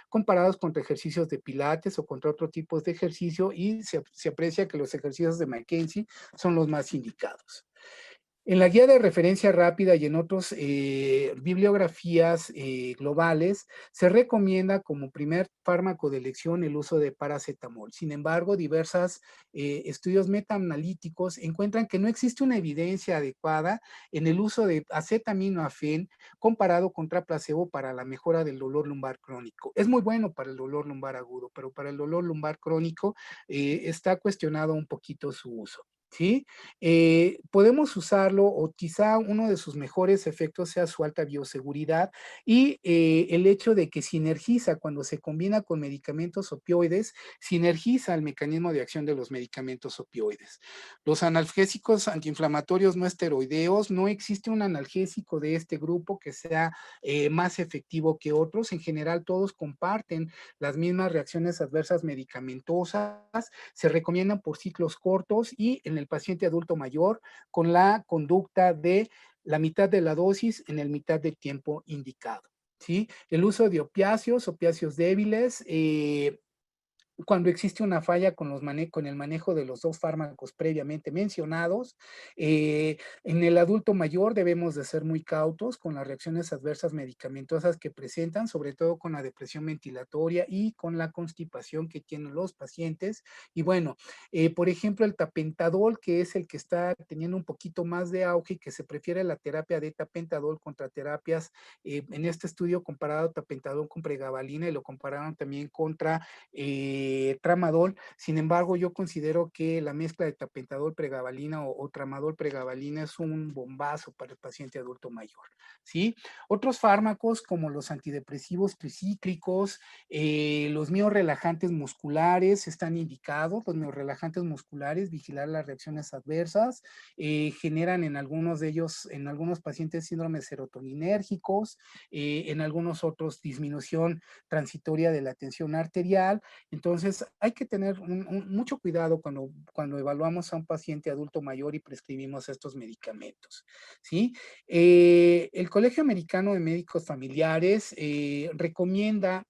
comparados contra ejercicios de Pilates o contra otros tipos de ejercicio y se aprecia que los ejercicios de McKenzie son los más indicados. En la guía de referencia rápida y en otras bibliografías globales, se recomienda como primer fármaco de elección el uso de paracetamol. Sin embargo, diversos estudios metaanalíticos encuentran que no existe una evidencia adecuada en el uso de acetaminofen comparado contra placebo para la mejora del dolor lumbar crónico. Es muy bueno para el dolor lumbar agudo, pero para el dolor lumbar crónico está cuestionado un poquito su uso. ¿Sí? Podemos usarlo o quizá uno de sus mejores efectos sea su alta bioseguridad y el hecho de que sinergiza cuando se combina con medicamentos opioides, sinergiza el mecanismo de acción de los medicamentos opioides. Los analgésicos antiinflamatorios no esteroideos, no existe un analgésico de este grupo que sea más efectivo que otros. En general, todos comparten las mismas reacciones adversas medicamentosas, se recomiendan por ciclos cortos y en el paciente adulto mayor con la conducta de la mitad de la dosis en el mitad del tiempo indicado. ¿Sí? El uso de opiáceos, opiáceos débiles, cuando existe una falla con, con el manejo de los dos fármacos previamente mencionados. En el adulto mayor debemos de ser muy cautos con las reacciones adversas medicamentosas que presentan, sobre todo con la depresión ventilatoria y con la constipación que tienen los pacientes. Y bueno, por ejemplo, el tapentadol, que es el que está teniendo un poquito más de auge y que se prefiere la terapia de tapentadol contra terapias, en este estudio comparado tapentadol con pregabalina y lo compararon también contra tramadol. Sin embargo, yo considero que la mezcla de tapentadol pregabalina o tramadol pregabalina es un bombazo para el paciente adulto mayor. ¿Sí? Otros fármacos como los antidepresivos tricíclicos, los miorelajantes musculares están indicados. Los miorelajantes musculares, vigilar las reacciones adversas, generan en algunos de ellos, en algunos pacientes síndromes serotoninérgicos, en algunos otros disminución transitoria de la tensión arterial. Entonces, hay que tener mucho cuidado cuando evaluamos a un paciente adulto mayor y prescribimos estos medicamentos, ¿sí? El Colegio Americano de Médicos Familiares recomienda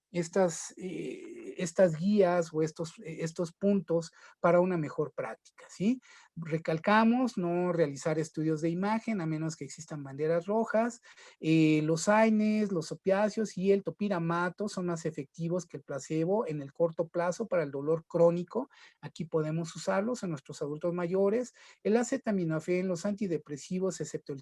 estas guías o estos puntos para una mejor práctica, ¿sí? Recalcamos no realizar estudios de imagen a menos que existan banderas rojas. Los AINES, los opiáceos y el topiramato son más efectivos que el placebo en el corto plazo para el dolor crónico. Aquí podemos usarlos en nuestros adultos mayores. El acetaminofén, los antidepresivos, excepto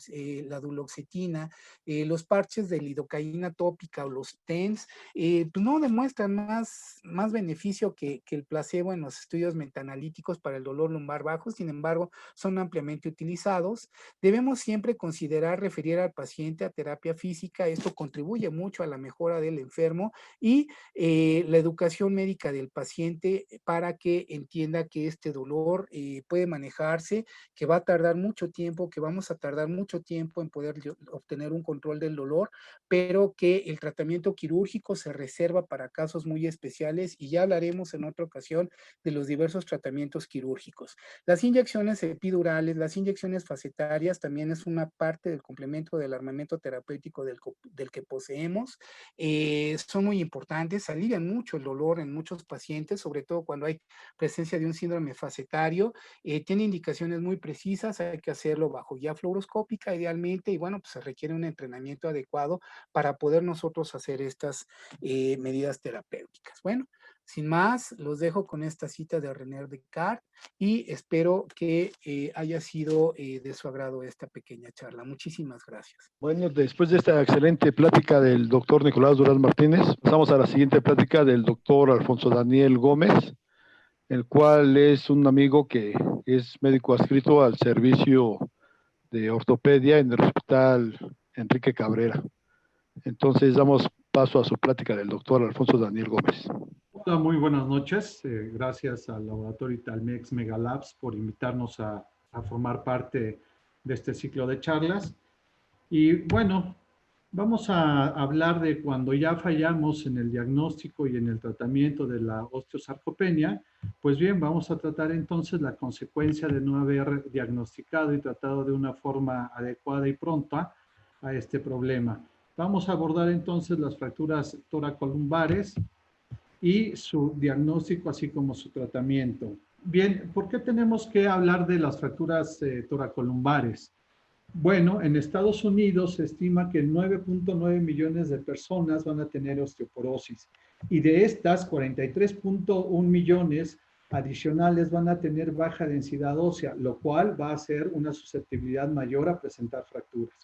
la duloxetina, los parches de lidocaína tópica o los TENS, pues no demuestran más beneficio que el placebo en los estudios metaanalíticos para el dolor lumbar bajo. Sin embargo, son ampliamente utilizados. Debemos siempre considerar referir al paciente a terapia física. Esto contribuye mucho a la mejora del enfermo y la educación médica del paciente para que entienda que este dolor puede manejarse, que va a tardar mucho tiempo, que vamos a tardar mucho tiempo en poder obtener un control del dolor, pero que el tratamiento quirúrgico se reserva para casos muy especiales y ya hablaremos en otra ocasión de los diversos tratamientos quirúrgicos. Las inyecciones epidurales, las inyecciones facetarias también es una parte del complemento del armamento terapéutico del que poseemos. Son muy importantes, alivian mucho el dolor en muchos pacientes, sobre todo cuando hay presencia de un síndrome facetario. Tiene indicaciones muy precisas, hay que hacerlo bajo guía fluoroscópica idealmente y bueno, pues se requiere un entrenamiento adecuado para poder nosotros hacer estas medidas terapéuticas. Bueno, sin más, los dejo con esta cita de René Descartes y espero que haya sido de su agrado esta pequeña charla. Muchísimas gracias. Bueno, después de esta excelente plática del doctor Nicolás Durán Martínez, pasamos a la siguiente plática del doctor Alfonso Daniel Gómez, el cual es un amigo que es médico adscrito al servicio de ortopedia en el Hospital Enrique Cabrera. Entonces damos paso a su plática del doctor Alfonso Daniel Gómez. Hola, muy buenas noches. Gracias al laboratorio Italmex Megalabs por invitarnos a formar parte de este ciclo de charlas. Y bueno, vamos a hablar de cuando ya fallamos en el diagnóstico y en el tratamiento de la osteosarcopenia. Pues bien, vamos a tratar entonces la consecuencia de no haber diagnosticado y tratado de una forma adecuada y pronta a este problema. Vamos a abordar entonces las fracturas toracolumbares y su diagnóstico, así como su tratamiento. Bien, ¿por qué tenemos que hablar de las fracturas toracolumbares? Bueno, en Estados Unidos se estima que 9.9 millones de personas van a tener osteoporosis y de estas 43.1 millones adicionales van a tener baja densidad ósea, lo cual va a hacer una susceptibilidad mayor a presentar fracturas.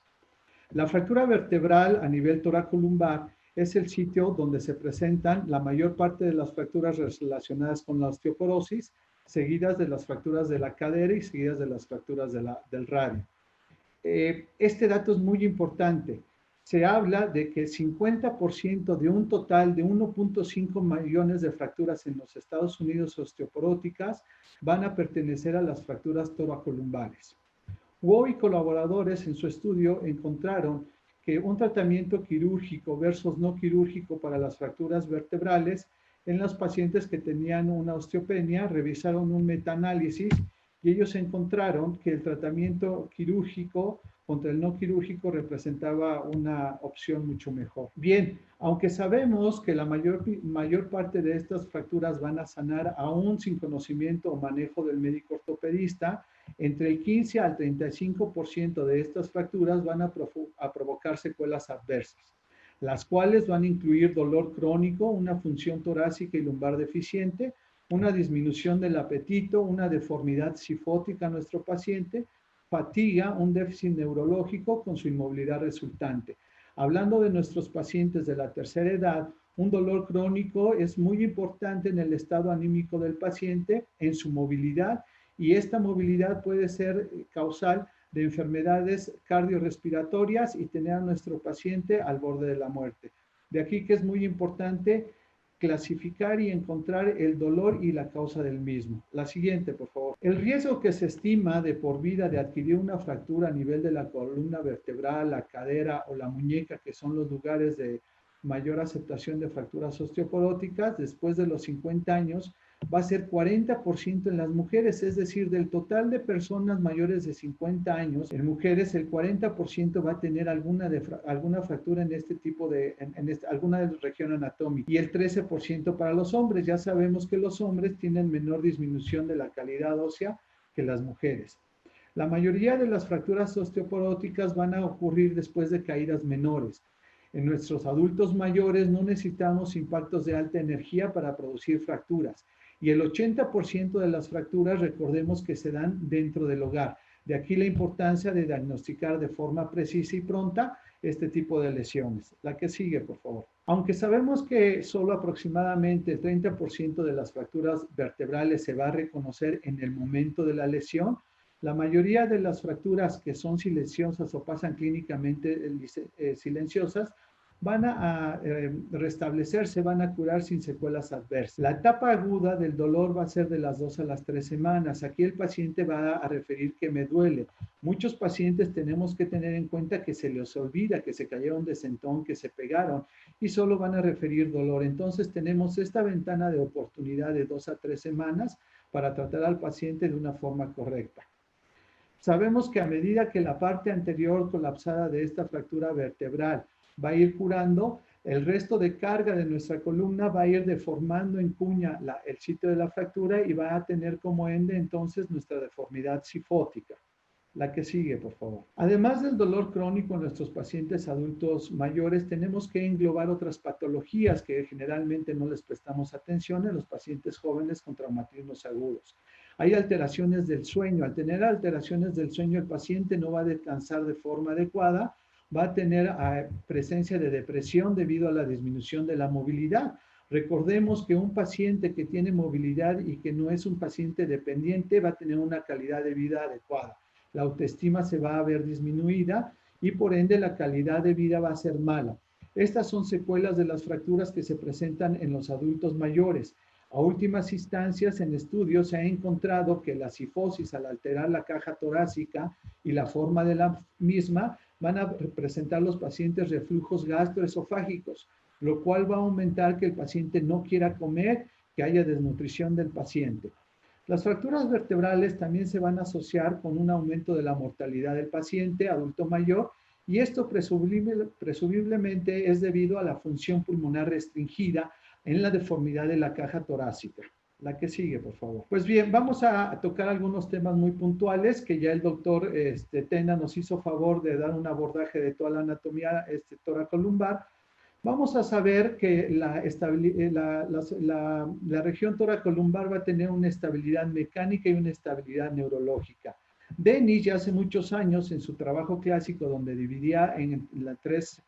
La fractura vertebral a nivel toracolumbar es el sitio donde se presentan la mayor parte de las fracturas relacionadas con la osteoporosis, seguidas de las fracturas de la cadera y seguidas de las fracturas del radio. Este dato es muy importante. Se habla de que 50% de un total de 1.5 millones de fracturas en los Estados Unidos osteoporóticas van a pertenecer a las fracturas toracolumbares. Wu y colaboradores en su estudio encontraron que un tratamiento quirúrgico versus no quirúrgico para las fracturas vertebrales en los pacientes que tenían una osteopenia revisaron un metaanálisis y ellos encontraron que el tratamiento quirúrgico contra el no quirúrgico representaba una opción mucho mejor. Bien, aunque sabemos que la mayor parte de estas fracturas van a sanar aún sin conocimiento o manejo del médico ortopedista, entre el 15 al 35% de estas fracturas van a provocar secuelas adversas, las cuales van a incluir dolor crónico, una función torácica y lumbar deficiente, una disminución del apetito, una deformidad cifótica a nuestro paciente, fatiga, un déficit neurológico con su inmovilidad resultante. Hablando de nuestros pacientes de la tercera edad, un dolor crónico es muy importante en el estado anímico del paciente, en su movilidad, y esta movilidad puede ser causal de enfermedades cardiorrespiratorias y tener a nuestro paciente al borde de la muerte. De aquí que es muy importante clasificar y encontrar el dolor y la causa del mismo. La siguiente, por favor. El riesgo que se estima de por vida de adquirir una fractura a nivel de la columna vertebral, la cadera o la muñeca, que son los lugares de mayor aceptación de fracturas osteoporóticas, después de los 50 años, va a ser 40% en las mujeres, es decir, del total de personas mayores de 50 años, en mujeres el 40% va a tener alguna fractura en este tipo de, alguna región anatómica, y el 13% para los hombres. Ya sabemos que los hombres tienen menor disminución de la calidad ósea que las mujeres. La mayoría de las fracturas osteoporóticas van a ocurrir después de caídas menores. En nuestros adultos mayores no necesitamos impactos de alta energía para producir fracturas. Y el 80% de las fracturas, recordemos que se dan dentro del hogar. De aquí la importancia de diagnosticar de forma precisa y pronta este tipo de lesiones. La que sigue, por favor. Aunque sabemos que solo aproximadamente el 30% de las fracturas vertebrales se va a reconocer en el momento de la lesión, la mayoría de las fracturas que son silenciosas o pasan clínicamente silenciosas van a restablecerse, van a curar sin secuelas adversas. La etapa aguda del dolor va a ser de las 2 a las 3 semanas. Aquí el paciente va a referir que me duele. Muchos pacientes tenemos que tener en cuenta que se les olvida que se cayeron de sentón, que se pegaron y solo van a referir dolor. Entonces tenemos esta ventana de oportunidad de 2 a 3 semanas para tratar al paciente de una forma correcta. Sabemos que a medida que la parte anterior colapsada de esta fractura vertebral va a ir curando, el resto de carga de nuestra columna va a ir deformando en cuña el sitio de la fractura y va a tener como ende entonces nuestra deformidad sifótica. La que sigue, por favor. Además del dolor crónico en nuestros pacientes adultos mayores, tenemos que englobar otras patologías que generalmente no les prestamos atención en los pacientes jóvenes con traumatismos agudos. Hay alteraciones del sueño. Al tener alteraciones del sueño, el paciente no va a descansar de forma adecuada, va a tener presencia de depresión debido a la disminución de la movilidad. Recordemos que un paciente que tiene movilidad y que no es un paciente dependiente va a tener una calidad de vida adecuada. La autoestima se va a ver disminuida y por ende la calidad de vida va a ser mala. Estas son secuelas de las fracturas que se presentan en los adultos mayores. A últimas instancias, en estudios se ha encontrado que la cifosis, al alterar la caja torácica y la forma de la misma, van a presentar los pacientes reflujos gastroesofágicos, lo cual va a aumentar que el paciente no quiera comer, que haya desnutrición del paciente. Las fracturas vertebrales también se van a asociar con un aumento de la mortalidad del paciente adulto mayor, y esto presumiblemente es debido a la función pulmonar restringida en la deformidad de la caja torácica. La que sigue, por favor. Pues bien, vamos a tocar algunos temas muy puntuales que ya el doctor Tena nos hizo favor de dar un abordaje de toda la anatomía toracolumbar. Vamos a saber que la región toracolumbar va a tener una estabilidad mecánica y una estabilidad neurológica. Denis ya hace muchos años en su trabajo clásico, donde dividía en las 3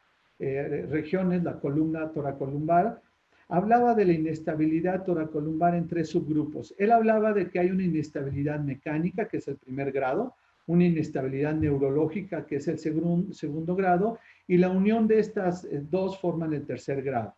regiones la columna toracolumbar, hablaba de la inestabilidad toracolumbar en 3 subgrupos. Él hablaba de que hay una inestabilidad mecánica, que es el primer grado, una inestabilidad neurológica, que es el segundo grado, y la unión de estas 2 forman el tercer grado.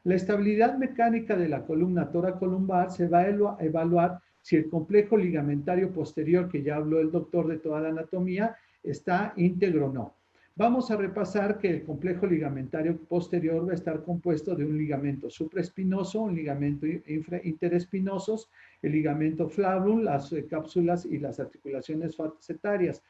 La estabilidad mecánica de la columna toracolumbar se va a evaluar si el complejo ligamentario posterior, que ya habló el doctor de toda la anatomía, está íntegro o no. Vamos a repasar que el complejo ligamentario posterior va a estar compuesto de un ligamento supraespinoso, un ligamento interespinosos, el ligamento flavum, las cápsulas y las articulaciones facetarias.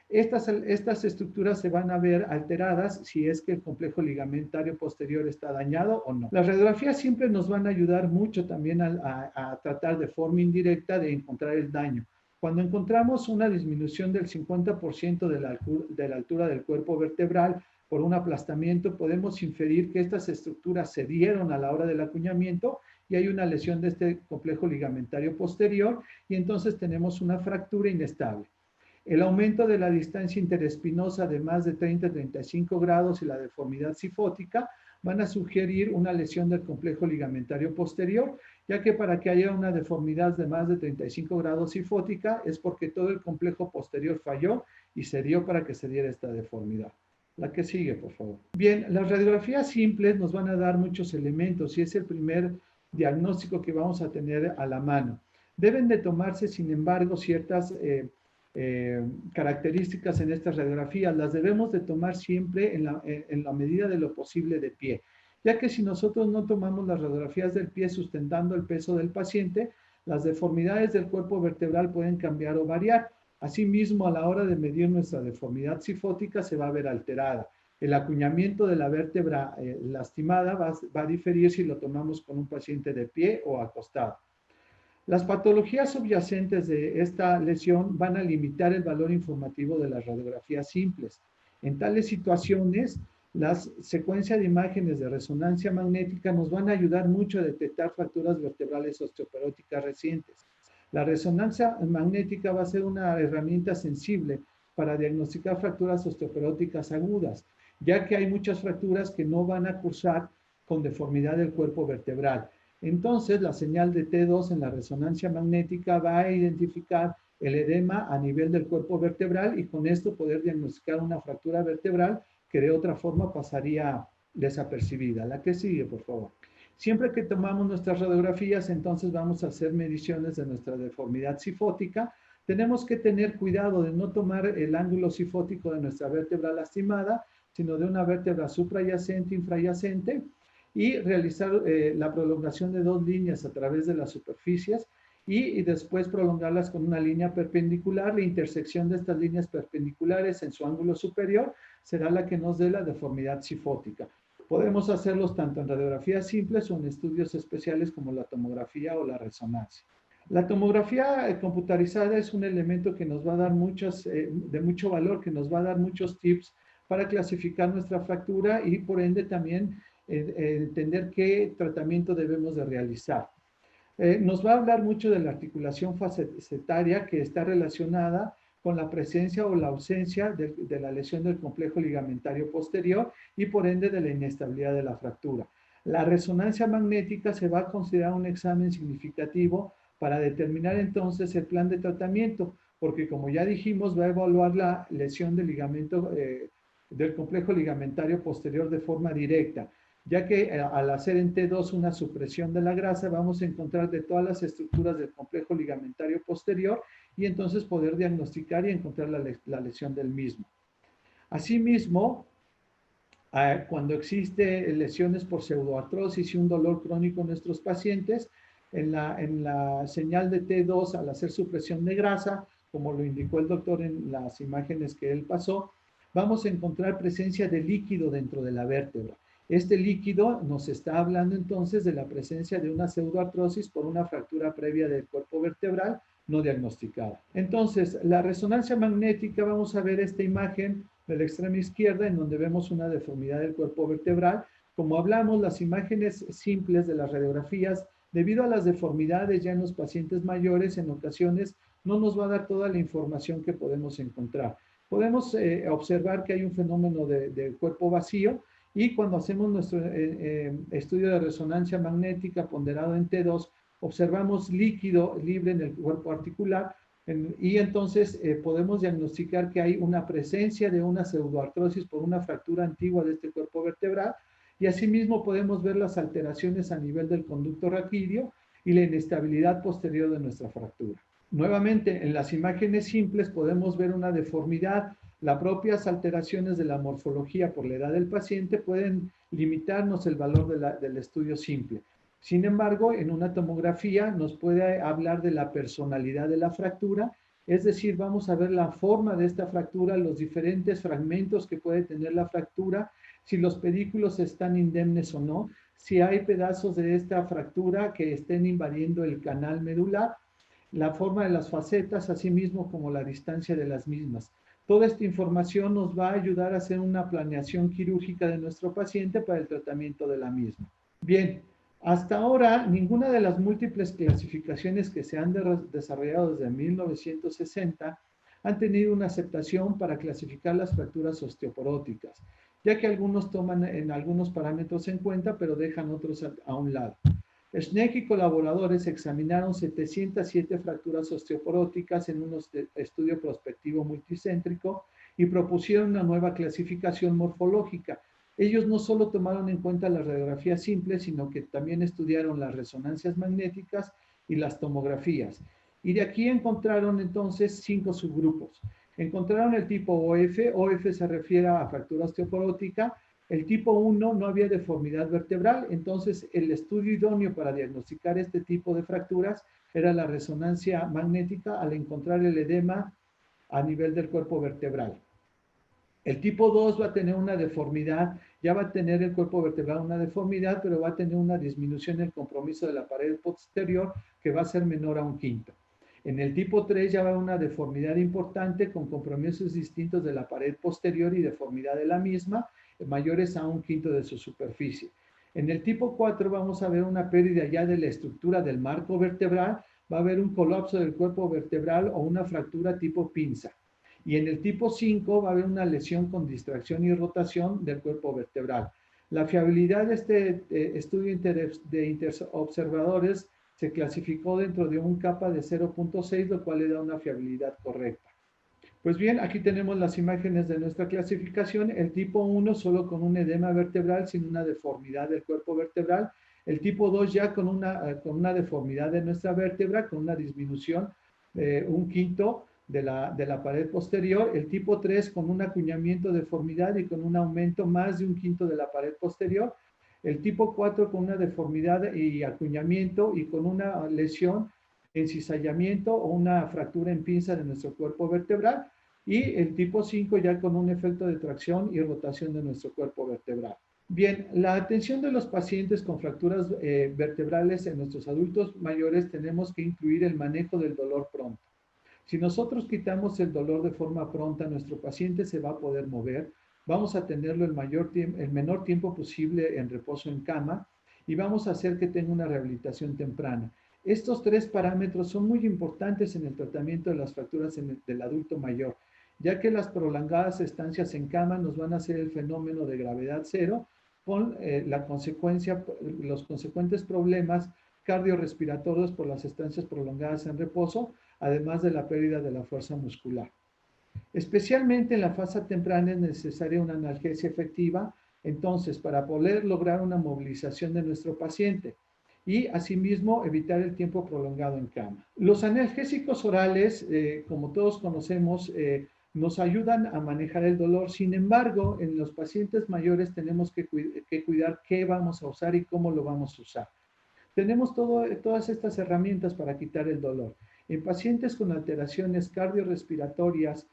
Estas estructuras se van a ver alteradas si es que el complejo ligamentario posterior está dañado o no. Las radiografías siempre nos van a ayudar mucho también a tratar de forma indirecta de encontrar el daño. Cuando encontramos una disminución del 50% de la altura del cuerpo vertebral por un aplastamiento, podemos inferir que estas estructuras se dieron a la hora del acuñamiento y hay una lesión de este complejo ligamentario posterior, y entonces tenemos una fractura inestable. El aumento de la distancia interespinosa de más de 30-35 grados y la deformidad sifótica van a sugerir una lesión del complejo ligamentario posterior, ya que para que haya una deformidad de más de 35 grados sifótica es porque todo el complejo posterior falló y se dio para que se diera esta deformidad. La que sigue, por favor. Bien, las radiografías simples nos van a dar muchos elementos y es el primer diagnóstico que vamos a tener a la mano. Deben de tomarse, sin embargo, ciertas características en estas radiografías. Las debemos de tomar siempre en la medida de lo posible de pie. ya que si nosotros no tomamos las radiografías del pie sustentando el peso del paciente, las deformidades del cuerpo vertebral pueden cambiar o variar. Asimismo, a la hora de medir nuestra deformidad cifótica se va a ver alterada. El acuñamiento de la vértebra lastimada va a diferir si lo tomamos con un paciente de pie o acostado. Las patologías subyacentes de esta lesión van a limitar el valor informativo de las radiografías simples. En tales situaciones, la secuencia de imágenes de resonancia magnética nos van a ayudar mucho a detectar fracturas vertebrales osteoporóticas recientes. La resonancia magnética va a ser una herramienta sensible para diagnosticar fracturas osteoporóticas agudas, ya que hay muchas fracturas que no van a cursar con deformidad del cuerpo vertebral. Entonces, la señal de T2 en la resonancia magnética va a identificar el edema a nivel del cuerpo vertebral y con esto poder diagnosticar una fractura vertebral que de otra forma pasaría desapercibida. La que sigue, por favor. Siempre que tomamos nuestras radiografías, entonces vamos a hacer mediciones de nuestra deformidad cifótica. Tenemos que tener cuidado de no tomar el ángulo cifótico de nuestra vértebra lastimada, sino de una vértebra suprayacente, infrayacente, y realizar la prolongación de 2 líneas a través de las superficies y después prolongarlas con una línea perpendicular. La intersección de estas líneas perpendiculares en su ángulo superior será la que nos dé la deformidad cifótica. Podemos hacerlos tanto en radiografías simples o en estudios especiales como la tomografía o la resonancia. La tomografía computarizada es un elemento que nos va a dar de mucho valor, que nos va a dar muchos tips para clasificar nuestra fractura y por ende también entender qué tratamiento debemos de realizar. Nos va a hablar mucho de la articulación facetaria que está relacionada con la presencia o la ausencia de la lesión del complejo ligamentario posterior y por ende de la inestabilidad de la fractura. La resonancia magnética se va a considerar un examen significativo para determinar entonces el plan de tratamiento, porque como ya dijimos, va a evaluar la lesión del ligamento del complejo ligamentario posterior de forma directa, ya que al hacer en T2 una supresión de la grasa, vamos a encontrar de todas las estructuras del complejo ligamentario posterior y entonces poder diagnosticar y encontrar la lesión del mismo. Asimismo, cuando existe lesiones por pseudoartrosis y un dolor crónico en nuestros pacientes, en la señal de T2 al hacer supresión de grasa, como lo indicó el doctor en las imágenes que él pasó, vamos a encontrar presencia de líquido dentro de la vértebra. Este líquido nos está hablando entonces de la presencia de una pseudoartrosis por una fractura previa del cuerpo vertebral no diagnosticada. Entonces, la resonancia magnética, vamos a ver esta imagen de la extrema izquierda en donde vemos una deformidad del cuerpo vertebral. Como hablamos, las imágenes simples de las radiografías, debido a las deformidades ya en los pacientes mayores, en ocasiones no nos va a dar toda la información que podemos encontrar. Podemos observar que hay un fenómeno de cuerpo vacío, y cuando hacemos nuestro estudio de resonancia magnética ponderado en T2, observamos líquido libre en el cuerpo articular y entonces podemos diagnosticar que hay una presencia de una pseudoartrosis por una fractura antigua de este cuerpo vertebral y asimismo podemos ver las alteraciones a nivel del conducto raquídeo y la inestabilidad posterior de nuestra fractura. Nuevamente, en las imágenes simples podemos ver una deformidad. Las propias alteraciones de la morfología por la edad del paciente pueden limitarnos el valor del estudio simple. Sin embargo, en una tomografía nos puede hablar de la personalidad de la fractura, es decir, vamos a ver la forma de esta fractura, los diferentes fragmentos que puede tener la fractura, si los pedículos están indemnes o no, si hay pedazos de esta fractura que estén invadiendo el canal medular, la forma de las facetas, así mismo como la distancia de las mismas. Toda esta información nos va a ayudar a hacer una planeación quirúrgica de nuestro paciente para el tratamiento de la misma. Bien, hasta ahora ninguna de las múltiples clasificaciones que se han desarrollado desde 1960 han tenido una aceptación para clasificar las fracturas osteoporóticas, ya que algunos toman en algunos parámetros en cuenta, pero dejan otros a un lado. Schneck y colaboradores examinaron 707 fracturas osteoporóticas en un estudio prospectivo multicéntrico y propusieron una nueva clasificación morfológica. Ellos no solo tomaron en cuenta las radiografías simples, sino que también estudiaron las resonancias magnéticas y las tomografías. Y de aquí encontraron entonces 5 subgrupos. Encontraron el tipo OF. OF se refiere a fractura osteoporótica El tipo 1 no había deformidad vertebral, entonces el estudio idóneo para diagnosticar este tipo de fracturas era la resonancia magnética al encontrar el edema a nivel del cuerpo vertebral. El tipo 2 va a tener una deformidad, ya va a tener el cuerpo vertebral una deformidad, pero va a tener una disminución en el compromiso de la pared posterior que va a ser menor a 1/5. En el tipo 3 ya va a haber una deformidad importante con compromisos distintos de la pared posterior y deformidad de la misma, mayores a 1/5 de su superficie. En el tipo 4 vamos a ver una pérdida ya de la estructura del marco vertebral, va a haber un colapso del cuerpo vertebral o una fractura tipo pinza. Y en el tipo 5 va a haber una lesión con distracción y rotación del cuerpo vertebral. La fiabilidad de este estudio de interobservadores se clasificó dentro de un capa de 0.6, lo cual le da una fiabilidad correcta. Pues bien, aquí tenemos las imágenes de nuestra clasificación. El tipo 1 solo con un edema vertebral sin una deformidad del cuerpo vertebral. El tipo 2 ya con una deformidad de nuestra vértebra, con una disminución de 1/5 de la pared posterior. El tipo 3 con un acuñamiento, deformidad y con un aumento más de 1/5 de la pared posterior. El tipo 4 con una deformidad y acuñamiento y con una lesión en cizallamiento o una fractura en pinza de nuestro cuerpo vertebral. Y el tipo 5 ya con un efecto de tracción y rotación de nuestro cuerpo vertebral. Bien, la atención de los pacientes con fracturas vertebrales en nuestros adultos mayores tenemos que incluir el manejo del dolor pronto. Si nosotros quitamos el dolor de forma pronta, nuestro paciente se va a poder mover, vamos a tenerlo el menor tiempo posible en reposo en cama y vamos a hacer que tenga una rehabilitación temprana. Estos 3 parámetros son muy importantes en el tratamiento de las fracturas del adulto mayor, ya que las prolongadas estancias en cama nos van a hacer el fenómeno de gravedad cero con los consecuentes problemas cardiorrespiratorios por las estancias prolongadas en reposo, además de la pérdida de la fuerza muscular. Especialmente en la fase temprana es necesaria una analgesia efectiva, entonces, para poder lograr una movilización de nuestro paciente y, asimismo, evitar el tiempo prolongado en cama. Los analgésicos orales, como todos conocemos, nos ayudan a manejar el dolor. Sin embargo, en los pacientes mayores tenemos que cuidar qué vamos a usar y cómo lo vamos a usar. Tenemos todas estas herramientas para quitar el dolor. En pacientes con alteraciones cardiorrespiratorias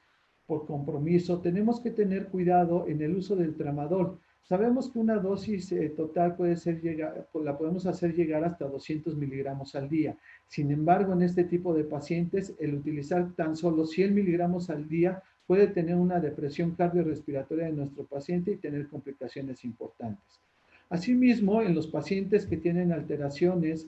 por compromiso, tenemos que tener cuidado en el uso del tramadol. Sabemos que una dosis total la podemos hacer llegar hasta 200 miligramos al día. Sin embargo, en este tipo de pacientes, el utilizar tan solo 100 miligramos al día puede tener una depresión cardiorrespiratoria de nuestro paciente y tener complicaciones importantes. Asimismo, en los pacientes que tienen alteraciones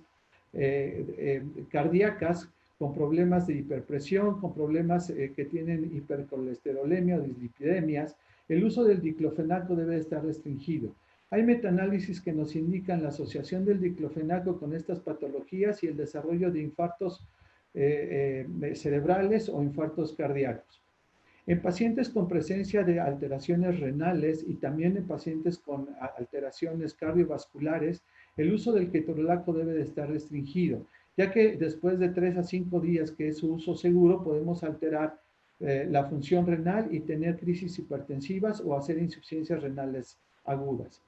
cardíacas, con problemas de hiperpresión, con problemas que tienen hipercolesterolemia o dislipidemias, el uso del diclofenaco debe estar restringido. Hay metaanálisis que nos indican la asociación del diclofenaco con estas patologías y el desarrollo de infartos cerebrales o infartos cardíacos. En pacientes con presencia de alteraciones renales y también en pacientes con alteraciones cardiovasculares, el uso del ketorolaco debe de estar restringido, ya que después de 3 a 5 días que es su uso seguro, podemos alterar la función renal y tener crisis hipertensivas o hacer insuficiencias renales agudas.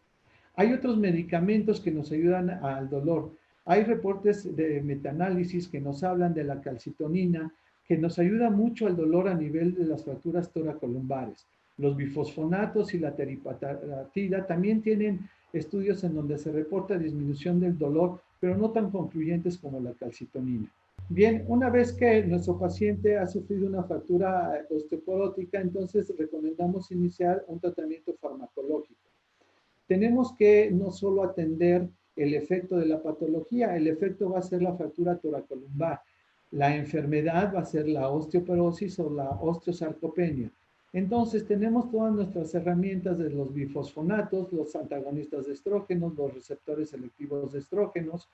Hay otros medicamentos que nos ayudan al dolor. Hay reportes de metaanálisis que nos hablan de la calcitonina, que nos ayuda mucho al dolor a nivel de las fracturas toracolumbares. Los bifosfonatos y la teriparatida también tienen estudios en donde se reporta disminución del dolor, pero no tan concluyentes como la calcitonina. Bien, una vez que nuestro paciente ha sufrido una fractura osteoporótica, entonces recomendamos iniciar un tratamiento farmacológico. Tenemos que no solo atender el efecto de la patología, el efecto va a ser la fractura toracolumbar. La enfermedad va a ser la osteoporosis o la osteosarcopenia. Entonces, tenemos todas nuestras herramientas de los bifosfonatos, los antagonistas de estrógenos, los receptores selectivos de estrógenos.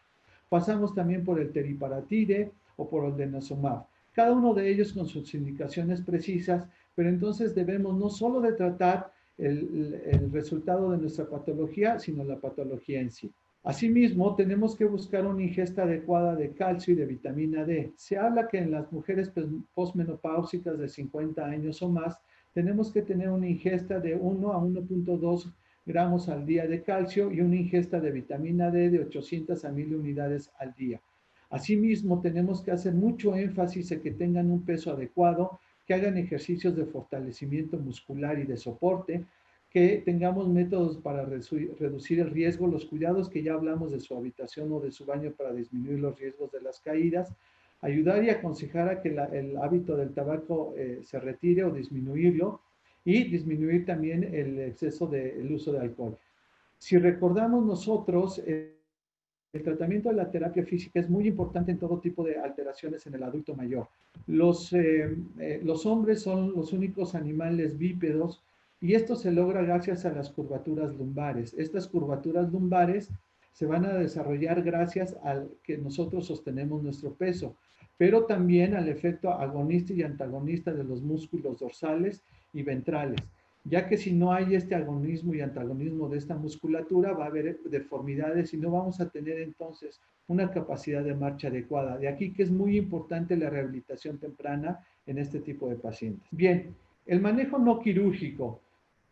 Pasamos también por el teriparatide o por el denosumab. Cada uno de ellos con sus indicaciones precisas, pero entonces debemos no solo de tratar el resultado de nuestra patología, sino la patología en sí. Asimismo, tenemos que buscar una ingesta adecuada de calcio y de vitamina D. Se habla que en las mujeres posmenopáusicas de 50 años o más, tenemos que tener una ingesta de 1 a 1.2 gramos al día de calcio y una ingesta de vitamina D de 800 a 1000 unidades al día. Asimismo, tenemos que hacer mucho énfasis en que tengan un peso adecuado, que hagan ejercicios de fortalecimiento muscular y de soporte, que tengamos métodos para reducir el riesgo, los cuidados que ya hablamos de su habitación o de su baño para disminuir los riesgos de las caídas, ayudar y aconsejar a que el hábito del tabaco se retire o disminuirlo, y disminuir también el exceso del uso de alcohol. Si recordamos nosotros, el tratamiento de la terapia física es muy importante en todo tipo de alteraciones en el adulto mayor. Los hombres son los únicos animales bípedos y esto se logra gracias a las curvaturas lumbares. Estas curvaturas lumbares se van a desarrollar gracias al que nosotros sostenemos nuestro peso, pero también al efecto agonista y antagonista de los músculos dorsales y ventrales, ya que si no hay este agonismo y antagonismo de esta musculatura, va a haber deformidades y no vamos a tener entonces una capacidad de marcha adecuada. De aquí que es muy importante la rehabilitación temprana en este tipo de pacientes. Bien, el manejo no quirúrgico.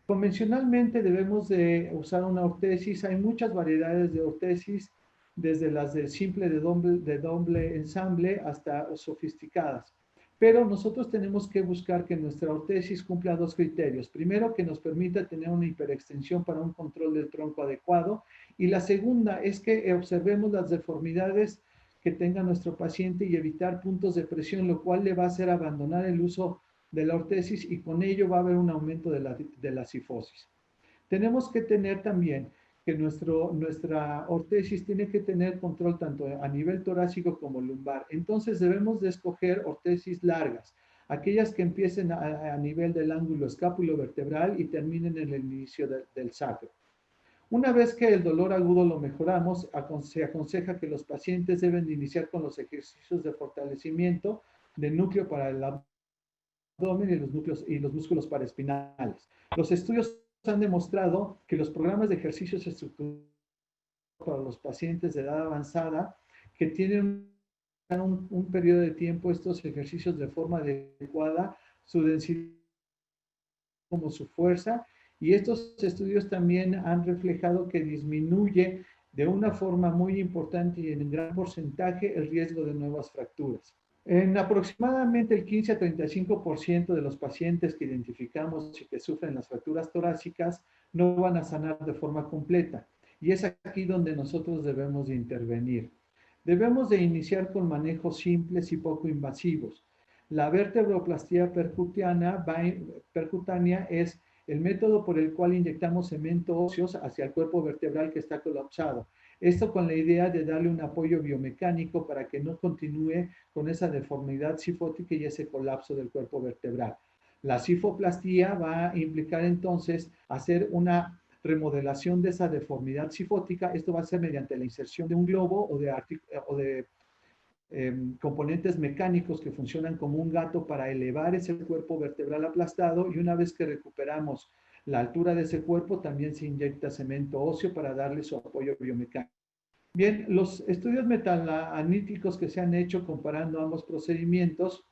Convencionalmente debemos de usar una ortesis. Hay muchas variedades de ortesis, desde las de simple de doble ensamble hasta sofisticadas. Pero nosotros tenemos que buscar que nuestra ortesis cumpla dos criterios. Primero, que nos permita tener una hiperextensión para un control del tronco adecuado. Y la segunda es que observemos las deformidades que tenga nuestro paciente y evitar puntos de presión, lo cual le va a hacer abandonar el uso de la ortesis y con ello va a haber un aumento de la cifosis. Tenemos que tener también que nuestra ortesis tiene que tener control tanto a nivel torácico como lumbar. Entonces debemos de escoger ortesis largas, aquellas que empiecen a nivel del ángulo escápulo-vertebral y terminen en el inicio del sacro. Una vez que el dolor agudo lo mejoramos, se aconseja que los pacientes deben de iniciar con los ejercicios de fortalecimiento del núcleo para el abdomen y los músculos paraespinales. Los estudios han demostrado que los programas de ejercicios estructurados para los pacientes de edad avanzada que tienen un periodo de tiempo estos ejercicios de forma adecuada, su densidad como su fuerza, y estos estudios también han reflejado que disminuye de una forma muy importante y en gran porcentaje el riesgo de nuevas fracturas. En aproximadamente el 15 a 35% de los pacientes que identificamos y que sufren las fracturas torácicas no van a sanar de forma completa. Y es aquí donde nosotros debemos de intervenir. Debemos de iniciar con manejos simples y poco invasivos. La vertebroplastía percutánea es el método por el cual inyectamos cemento óseo hacia el cuerpo vertebral que está colapsado. Esto con la idea de darle un apoyo biomecánico para que no continúe con esa deformidad cifótica y ese colapso del cuerpo vertebral. La cifoplastía va a implicar entonces hacer una remodelación de esa deformidad cifótica. Esto va a ser mediante la inserción de un globo o de componentes mecánicos que funcionan como un gato para elevar ese cuerpo vertebral aplastado, y una vez que recuperamos la altura de ese cuerpo, también se inyecta cemento óseo para darle su apoyo biomecánico. Bien, los estudios metaanalíticos que se han hecho comparando ambos procedimientos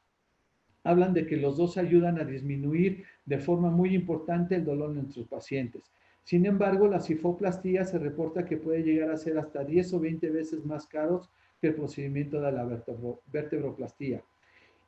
hablan de que los dos ayudan a disminuir de forma muy importante el dolor en nuestros pacientes. Sin embargo, la cifoplastía se reporta que puede llegar a ser hasta 10 o 20 veces más caros que el procedimiento de la vertebroplastía.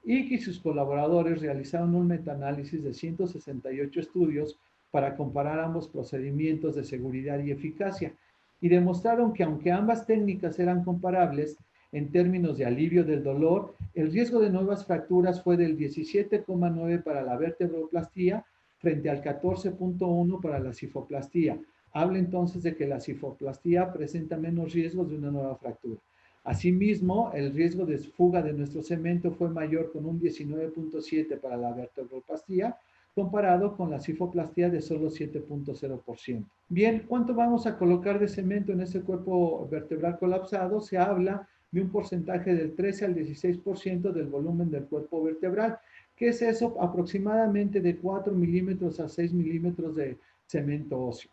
Y que sus colaboradores realizaron un metaanálisis de 168 estudios para comparar ambos procedimientos de seguridad y eficacia, y demostraron que aunque ambas técnicas eran comparables en términos de alivio del dolor, el riesgo de nuevas fracturas fue del 17,9 para la vertebroplastía frente al 14,1 para la cifoplastía. Habla entonces de que la cifoplastía presenta menos riesgos de una nueva fractura. Asimismo, el riesgo de fuga de nuestro cemento fue mayor con un 19,7 para la vertebroplastía, comparado con la cifoplastía de solo 7,0%. Bien, ¿cuánto vamos a colocar de cemento en ese cuerpo vertebral colapsado? Se habla de un porcentaje del 13 al 16% del volumen del cuerpo vertebral. ¿Qué es eso? Aproximadamente de 4 milímetros a 6 milímetros de cemento óseo.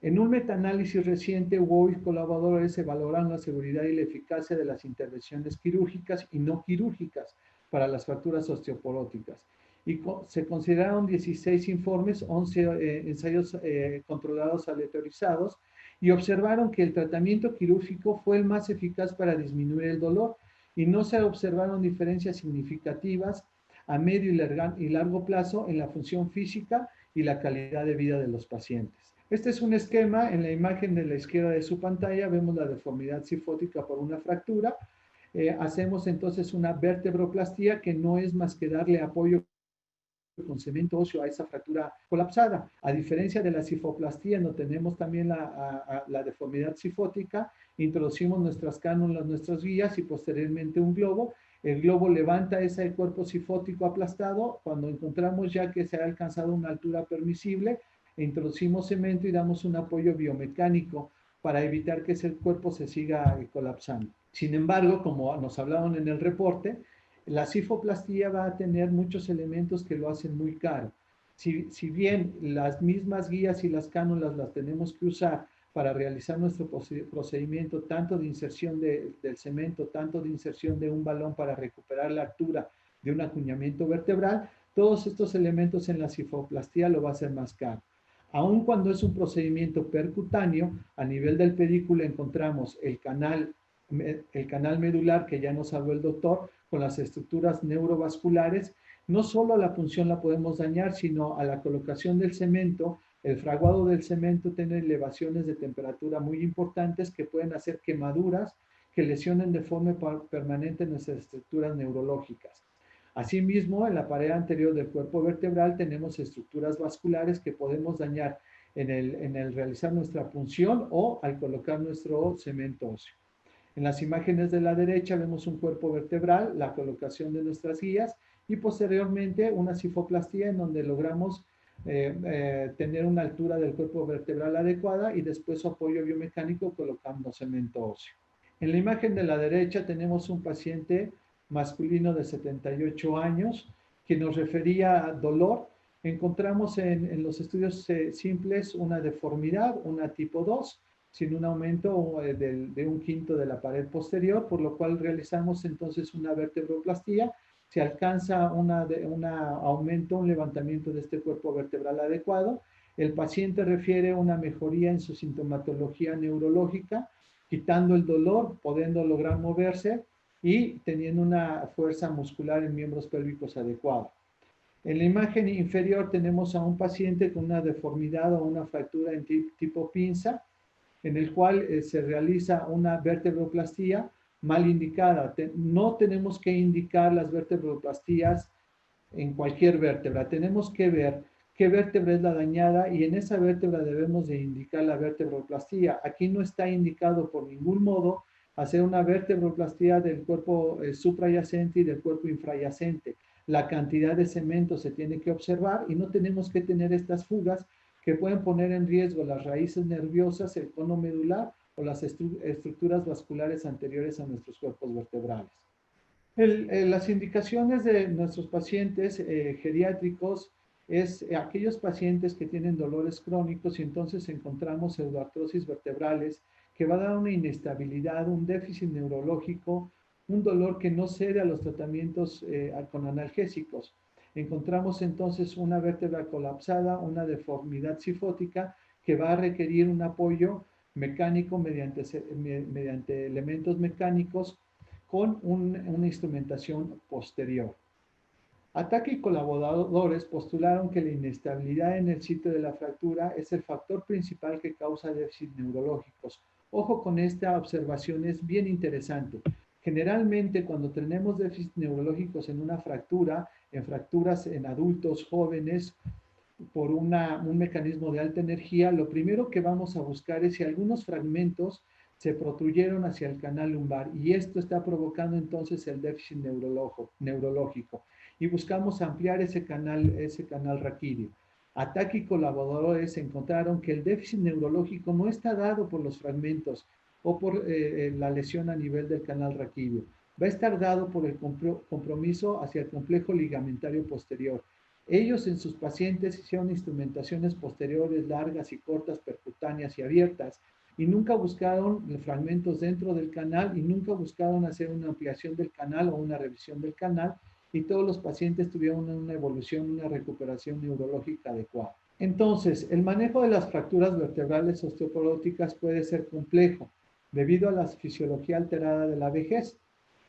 En un metaanálisis reciente, Wu y colaboradores evaluaron la seguridad y la eficacia de las intervenciones quirúrgicas y no quirúrgicas para las fracturas osteoporóticas. y se consideraron 16 informes, 11 ensayos controlados aleatorizados, y observaron que el tratamiento quirúrgico fue el más eficaz para disminuir el dolor y no se observaron diferencias significativas a medio y largo plazo en la función física y la calidad de vida de los pacientes. Este es un esquema. En la imagen de la izquierda de su pantalla vemos la deformidad cifótica por una fractura. Hacemos entonces una vertebroplastía, que no es más que darle apoyo con cemento óseo a esa fractura colapsada. A diferencia de la cifoplastía, no tenemos también la deformidad cifótica, introducimos nuestras cánulas, nuestras guías y posteriormente un globo. El globo levanta ese cuerpo cifótico aplastado. Cuando encontramos ya que se ha alcanzado una altura permisible, introducimos cemento y damos un apoyo biomecánico para evitar que ese cuerpo se siga colapsando. Sin embargo, como nos hablaron en el reporte, la cifoplastía va a tener muchos elementos que lo hacen muy caro. Si bien las mismas guías y las cánulas las tenemos que usar para realizar nuestro procedimiento, tanto de inserción del cemento, tanto de inserción de un balón para recuperar la altura de un acuñamiento vertebral, todos estos elementos en la cifoplastía lo va a hacer más caro. Aun cuando es un procedimiento percutáneo, a nivel del pedículo encontramos el canal medular, que ya nos habló el doctor, con las estructuras neurovasculares. No solo a la punción la podemos dañar, sino a la colocación del cemento. El fraguado del cemento tiene elevaciones de temperatura muy importantes que pueden hacer quemaduras que lesionen de forma permanente nuestras estructuras neurológicas. Asimismo, en la pared anterior del cuerpo vertebral tenemos estructuras vasculares que podemos dañar en el realizar nuestra punción o al colocar nuestro cemento óseo. En las imágenes de la derecha vemos un cuerpo vertebral, la colocación de nuestras guías y posteriormente una cifoplastía en donde logramos tener una altura del cuerpo vertebral adecuada y después su apoyo biomecánico colocando cemento óseo. En la imagen de la derecha tenemos un paciente masculino de 78 años que nos refería a dolor. Encontramos en los estudios simples una deformidad, una tipo 2, sin un aumento de un quinto de la pared posterior, por lo cual realizamos entonces una vertebroplastía. Se alcanza un aumento, un levantamiento de este cuerpo vertebral adecuado. El paciente refiere una mejoría en su sintomatología neurológica, quitando el dolor, pudiendo lograr moverse y teniendo una fuerza muscular en miembros pélvicos adecuada. En la imagen inferior tenemos a un paciente con una deformidad o una fractura en tipo pinza, en el cual se realiza una vertebroplastía mal indicada. No tenemos que indicar las vertebroplastías en cualquier vértebra. Tenemos que ver qué vértebra es la dañada y en esa vértebra debemos de indicar la vertebroplastía. Aquí no está indicado por ningún modo hacer una vertebroplastía del cuerpo suprayacente y del cuerpo infrayacente. La cantidad de cemento se tiene que observar y no tenemos que tener estas fugas que pueden poner en riesgo las raíces nerviosas, el cono medular o las estructuras vasculares anteriores a nuestros cuerpos vertebrales. Las indicaciones de nuestros pacientes geriátricos es aquellos pacientes que tienen dolores crónicos y entonces encontramos pseudoartrosis vertebrales que va a dar una inestabilidad, un déficit neurológico, un dolor que no cede a los tratamientos con analgésicos. Encontramos entonces una vértebra colapsada, una deformidad cifótica que va a requerir un apoyo mecánico mediante elementos mecánicos con una instrumentación posterior. Ataque y colaboradores postularon que la inestabilidad en el sitio de la fractura es el factor principal que causa déficits neurológicos. Ojo con esta observación, es bien interesante. Generalmente cuando tenemos déficits neurológicos en una fractura, en fracturas en adultos jóvenes, por un mecanismo de alta energía, lo primero que vamos a buscar es si algunos fragmentos se protruyeron hacia el canal lumbar y esto está provocando entonces el déficit neurológico y buscamos ampliar ese canal raquídeo. Ataque y colaboradores encontraron que el déficit neurológico no está dado por los fragmentos o por la lesión a nivel del canal raquídeo. Va a estar dado por el compromiso hacia el complejo ligamentario posterior. Ellos en sus pacientes hicieron instrumentaciones posteriores largas y cortas, percutáneas y abiertas, y nunca buscaron fragmentos dentro del canal y nunca buscaron hacer una ampliación del canal o una revisión del canal, y todos los pacientes tuvieron una evolución, una recuperación neurológica adecuada. Entonces, el manejo de las fracturas vertebrales osteoporóticas puede ser complejo debido a la fisiología alterada de la vejez,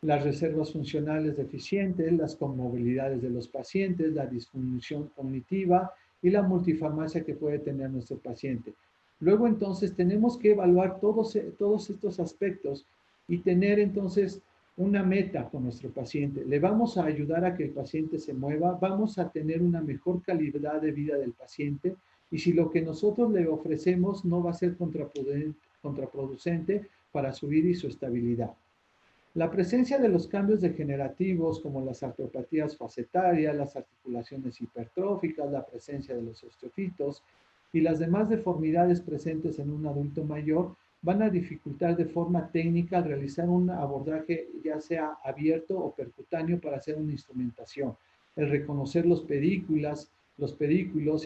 las reservas funcionales deficientes, las conmovilidades de los pacientes, la disfunción cognitiva y la multifarmacia que puede tener nuestro paciente. Luego, entonces, tenemos que evaluar todos estos aspectos y tener, entonces, una meta con nuestro paciente. Le vamos a ayudar a que el paciente se mueva, vamos a tener una mejor calidad de vida del paciente y si lo que nosotros le ofrecemos no va a ser contraproducente para su vida y su estabilidad. La presencia de los cambios degenerativos como las artropatías facetarias, las articulaciones hipertróficas, la presencia de los osteofitos y las demás deformidades presentes en un adulto mayor van a dificultar de forma técnica realizar un abordaje ya sea abierto o percutáneo para hacer una instrumentación. El reconocer los pedículos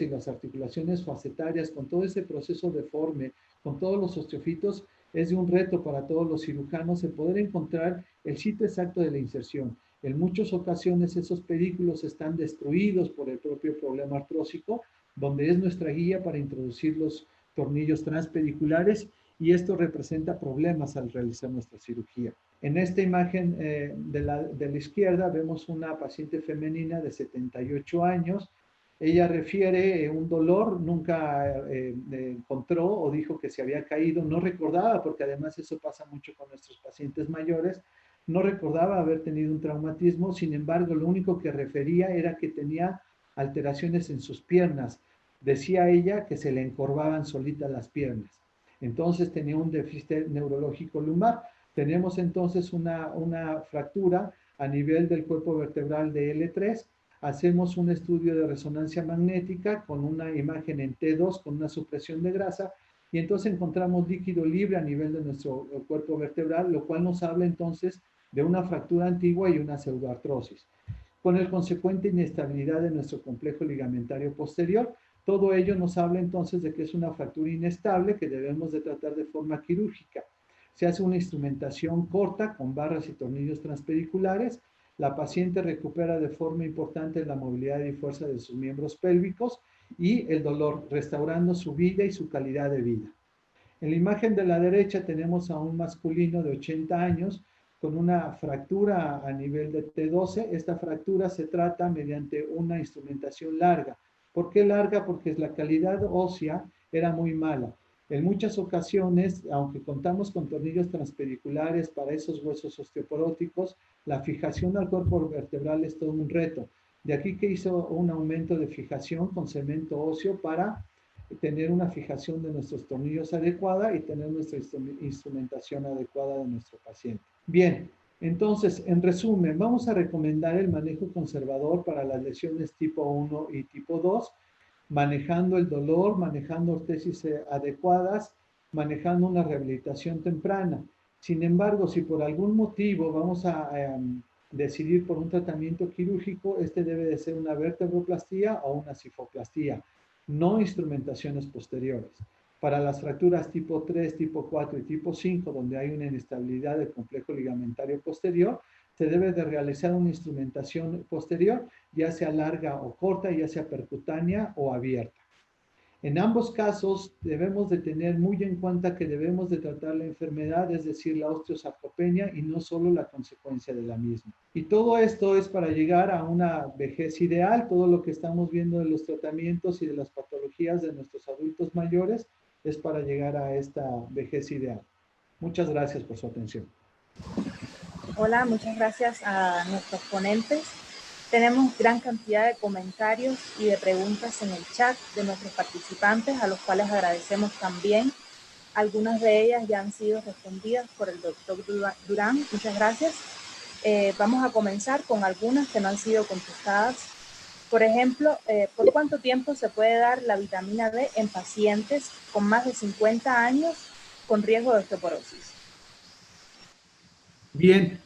y las articulaciones facetarias con todo ese proceso deforme, con todos los osteofitos, es de un reto para todos los cirujanos el poder encontrar el sitio exacto de la inserción. En muchas ocasiones esos pedículos están destruidos por el propio problema artrósico, donde es nuestra guía para introducir los tornillos transpediculares y esto representa problemas al realizar nuestra cirugía. En esta imagen de la izquierda vemos una paciente femenina de 78 años. Ella refiere un dolor, nunca encontró o dijo que se había caído, no recordaba, porque además eso pasa mucho con nuestros pacientes mayores, no recordaba haber tenido un traumatismo, sin embargo, lo único que refería era que tenía alteraciones en sus piernas. Decía ella que se le encorvaban solitas las piernas. Entonces tenía un déficit neurológico lumbar. Tenemos entonces una fractura a nivel del cuerpo vertebral de L3. Hacemos un estudio de resonancia magnética con una imagen en T2 con una supresión de grasa y entonces encontramos líquido libre a nivel de nuestro cuerpo vertebral, lo cual nos habla entonces de una fractura antigua y una pseudoartrosis, con el consecuente inestabilidad de nuestro complejo ligamentario posterior. Todo ello nos habla entonces de que es una fractura inestable que debemos de tratar de forma quirúrgica. Se hace una instrumentación corta con barras y tornillos transpediculares. La paciente recupera de forma importante la movilidad y fuerza de sus miembros pélvicos y el dolor, restaurando su vida y su calidad de vida. En la imagen de la derecha tenemos a un masculino de 80 años con una fractura a nivel de T12. Esta fractura se trata mediante una instrumentación larga. ¿Por qué larga? Porque la calidad ósea era muy mala. En muchas ocasiones, aunque contamos con tornillos transpediculares para esos huesos osteoporóticos, la fijación al cuerpo vertebral es todo un reto. De aquí que hizo un aumento de fijación con cemento óseo para tener una fijación de nuestros tornillos adecuada y tener nuestra instrumentación adecuada de nuestro paciente. Bien, entonces, en resumen, vamos a recomendar el manejo conservador para las lesiones tipo 1 y tipo 2, manejando el dolor, manejando ortesis adecuadas, manejando una rehabilitación temprana. Sin embargo, si por algún motivo vamos a decidir por un tratamiento quirúrgico, este debe de ser una vertebroplastía o una cifoplastía, no instrumentaciones posteriores. Para las fracturas tipo 3, tipo 4 y tipo 5, donde hay una inestabilidad del complejo ligamentario posterior, se debe de realizar una instrumentación posterior, ya sea larga o corta, ya sea percutánea o abierta. En ambos casos debemos de tener muy en cuenta que debemos de tratar la enfermedad, es decir, la osteosarcopenia y no solo la consecuencia de la misma. Y todo esto es para llegar a una vejez ideal. Todo lo que estamos viendo de los tratamientos y de las patologías de nuestros adultos mayores es para llegar a esta vejez ideal. Muchas gracias por su atención. Hola, muchas gracias a nuestros ponentes. Tenemos gran cantidad de comentarios y de preguntas en el chat de nuestros participantes, a los cuales agradecemos también. Algunas de ellas ya han sido respondidas por el doctor Durán. Muchas gracias. Vamos a comenzar con algunas que no han sido contestadas. Por ejemplo, ¿por cuánto tiempo se puede dar la vitamina D en pacientes con más de 50 años con riesgo de osteoporosis? Bien,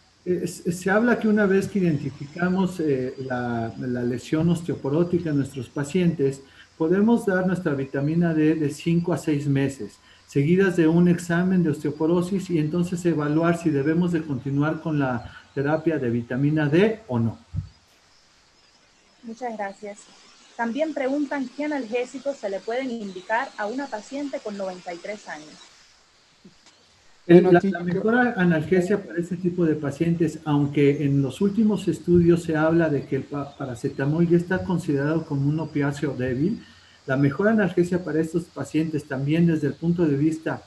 se habla que una vez que identificamos la lesión osteoporótica en nuestros pacientes, podemos dar nuestra vitamina D de 5 a 6 meses, seguidas de un examen de osteoporosis y entonces evaluar si debemos de continuar con la terapia de vitamina D o no. Muchas gracias. También preguntan qué analgésicos se le pueden indicar a una paciente con 93 años. La mejor analgesia para este tipo de pacientes, aunque en los últimos estudios se habla de que el paracetamol ya está considerado como un opiáceo débil, la mejor analgesia para estos pacientes también desde el punto de vista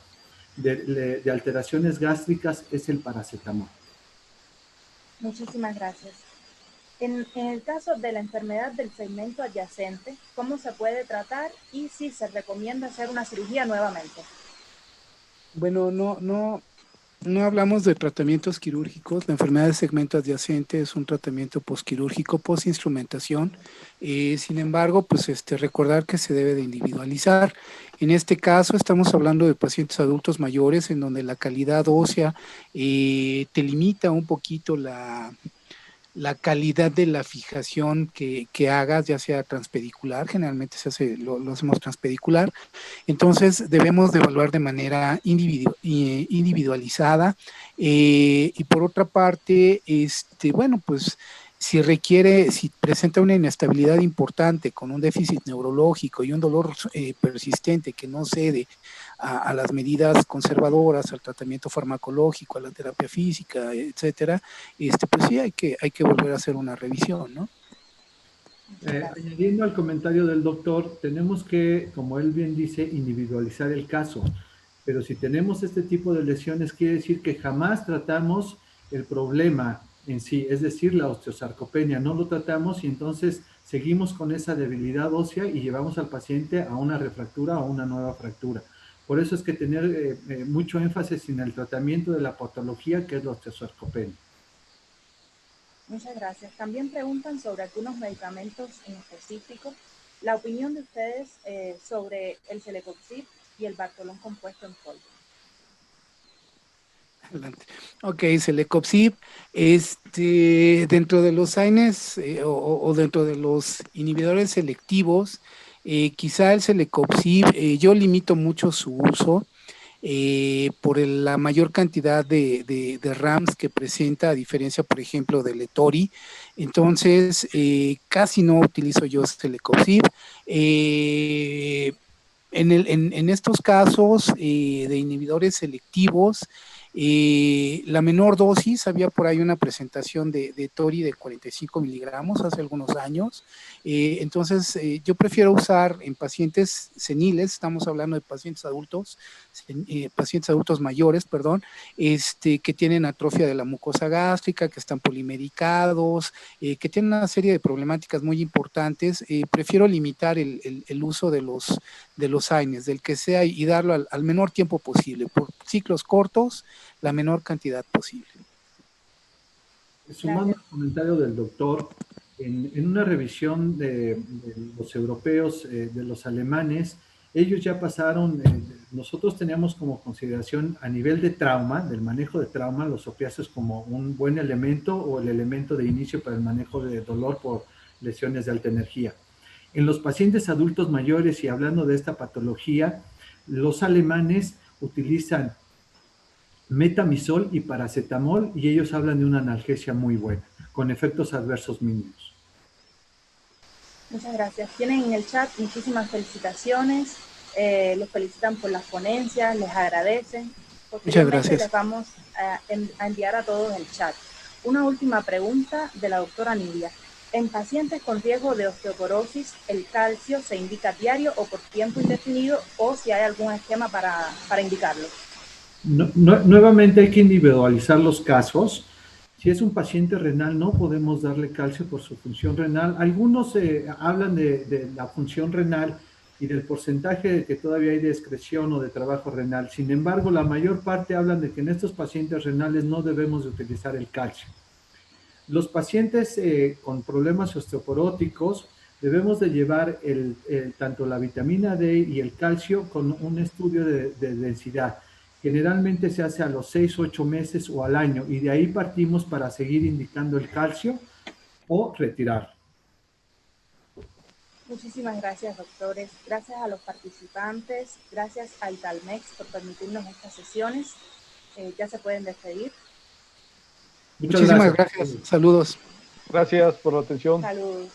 de alteraciones gástricas es el paracetamol. Muchísimas gracias. En el caso de la enfermedad del segmento adyacente, ¿cómo se puede tratar y si se recomienda hacer una cirugía nuevamente? Bueno, no hablamos de tratamientos quirúrgicos. La enfermedad del segmento adyacente es un tratamiento posquirúrgico, posinstrumentación. Sin embargo, pues recordar que se debe de individualizar. En este caso estamos hablando de pacientes adultos mayores en donde la calidad ósea te limita un poquito la calidad de la fijación que hagas, ya sea transpedicular, generalmente lo hacemos transpedicular. Entonces debemos de evaluar de manera individualizada, y por otra parte, bueno, pues si presenta una inestabilidad importante con un déficit neurológico y un dolor persistente que no cede a las medidas conservadoras, al tratamiento farmacológico, a la terapia física, etcétera, pues sí hay que volver a hacer una revisión, ¿no? Añadiendo al comentario del doctor, tenemos que, como él bien dice, individualizar el caso. Pero si tenemos este tipo de lesiones, quiere decir que jamás tratamos el problema en sí, es decir, la osteosarcopenia. No lo tratamos y entonces seguimos con esa debilidad ósea y llevamos al paciente a una refractura o a una nueva fractura. Por eso es que tener mucho énfasis en el tratamiento de la patología que es la osteosarcopenia. Muchas gracias. También preguntan sobre algunos medicamentos en específico. La opinión de ustedes sobre el Celecoxib y el Bartolón compuesto en polvo. Adelante. Ok, Celecoxib, dentro de los AINES o dentro de los inhibidores selectivos, quizá el Celecoxib, yo limito mucho su uso por la mayor cantidad de RAMs que presenta, a diferencia, por ejemplo, del Letori. Entonces, casi no utilizo yo Celecoxib. En estos casos de inhibidores selectivos, la menor dosis, había por ahí una presentación de Tori de 45 miligramos hace algunos años. Entonces, yo prefiero usar en pacientes seniles, estamos hablando de pacientes adultos mayores, perdón, que tienen atrofia de la mucosa gástrica, que están polimedicados, que tienen una serie de problemáticas muy importantes. Prefiero limitar el uso de los AINES, del que sea, y darlo al menor tiempo posible, por ciclos cortos, la menor cantidad posible. Sumando el comentario del doctor, en una revisión de los europeos, de los alemanes, ellos ya pasaron, nosotros teníamos como consideración a nivel de trauma, del manejo de trauma, los opiáceos como un buen elemento o el elemento de inicio para el manejo de dolor por lesiones de alta energía. En los pacientes adultos mayores, y hablando de esta patología, los alemanes utilizan metamizol y paracetamol, y ellos hablan de una analgesia muy buena, con efectos adversos mínimos. Muchas gracias. Tienen en el chat muchísimas felicitaciones, los felicitan por las ponencias, les agradecen. Muchas gracias. Les vamos a enviar a todos el chat. Una última pregunta de la doctora Nidia. En pacientes con riesgo de osteoporosis, ¿el calcio se indica diario o por tiempo indefinido, o si hay algún esquema para indicarlo? Nuevamente hay que individualizar los casos. Si es un paciente renal, no podemos darle calcio por su función renal. Algunos hablan de la función renal y del porcentaje de que todavía hay de excreción o de trabajo renal. Sin embargo, la mayor parte hablan de que en estos pacientes renales no debemos de utilizar el calcio. Los pacientes con problemas osteoporóticos debemos de llevar tanto la vitamina D y el calcio con un estudio de densidad. Generalmente se hace a los 6 o 8 meses o al año, y de ahí partimos para seguir indicando el calcio o retirar. Muchísimas gracias, doctores. Gracias a los participantes. Gracias a Italmex por permitirnos estas sesiones. Ya se pueden despedir. Muchísimas gracias. Saludos. Gracias por la atención. Saludos.